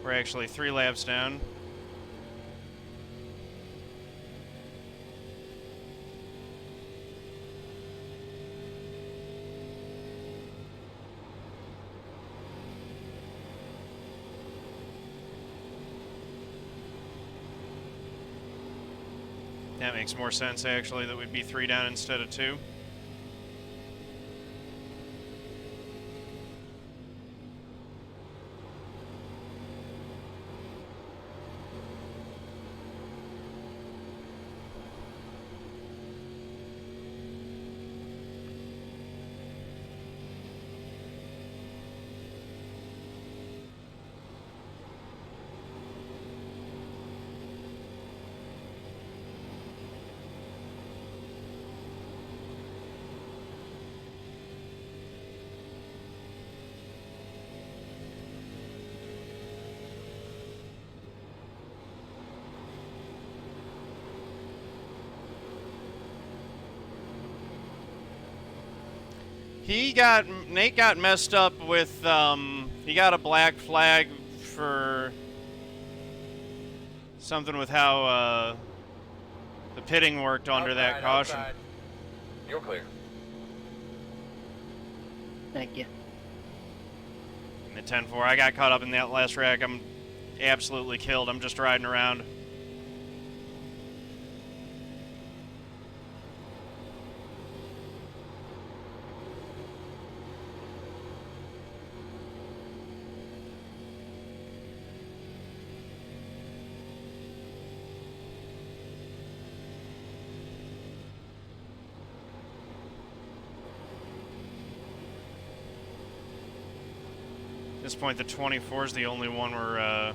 We're actually 3 laps down. That makes more sense, actually, that we'd be 3 down instead of 2. Nate got messed up with, he got a black flag for something with how, the pitting worked under that caution. Outside. You're clear. Thank you. In the 10-4, I got caught up in that last wreck. I'm absolutely killed. I'm just riding around. At this point, the 24 is the only one we're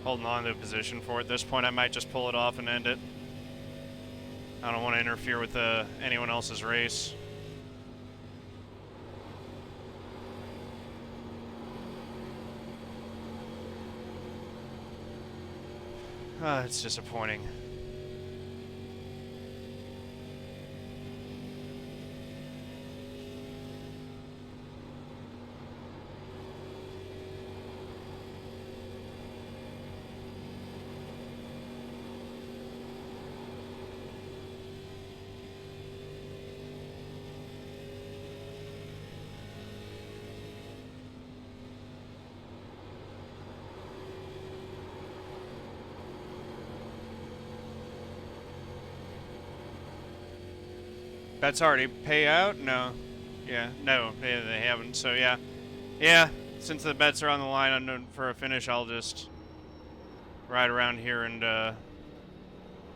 holding on to a position for. At this point, I might just pull it off and end it. I don't want to interfere with anyone else's race. It's disappointing. Bets already pay out? No. Yeah, no, they haven't. So yeah, since the bets are on the line for a finish, I'll just ride around here and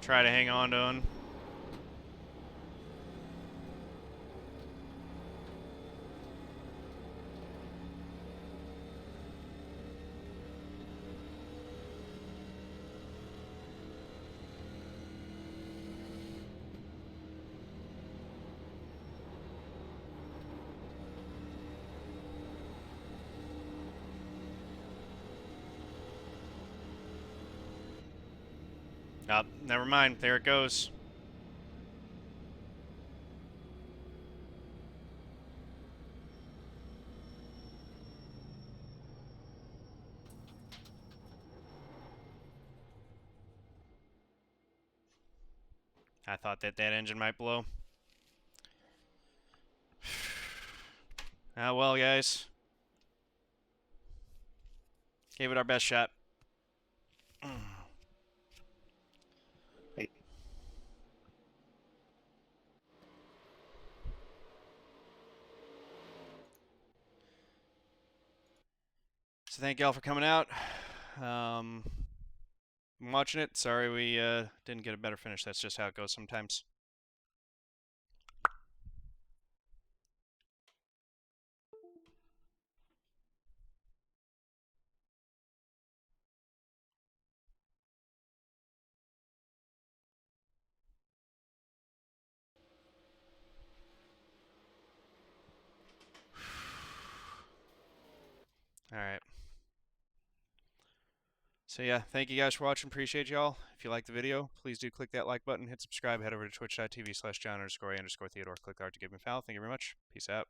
try to hang on to one. Never mind. There it goes. I thought that engine might blow. Ah, well, guys. Gave it our best shot. So thank y'all for coming out. I'm watching it. Sorry we didn't get a better finish. That's just how it goes sometimes. All right. So yeah, thank you guys for watching. Appreciate y'all. If you liked the video, please do click that like button, hit subscribe, head over to twitch.tv/John_A_Theodore. Click the art to give me a follow. Thank you very much. Peace out.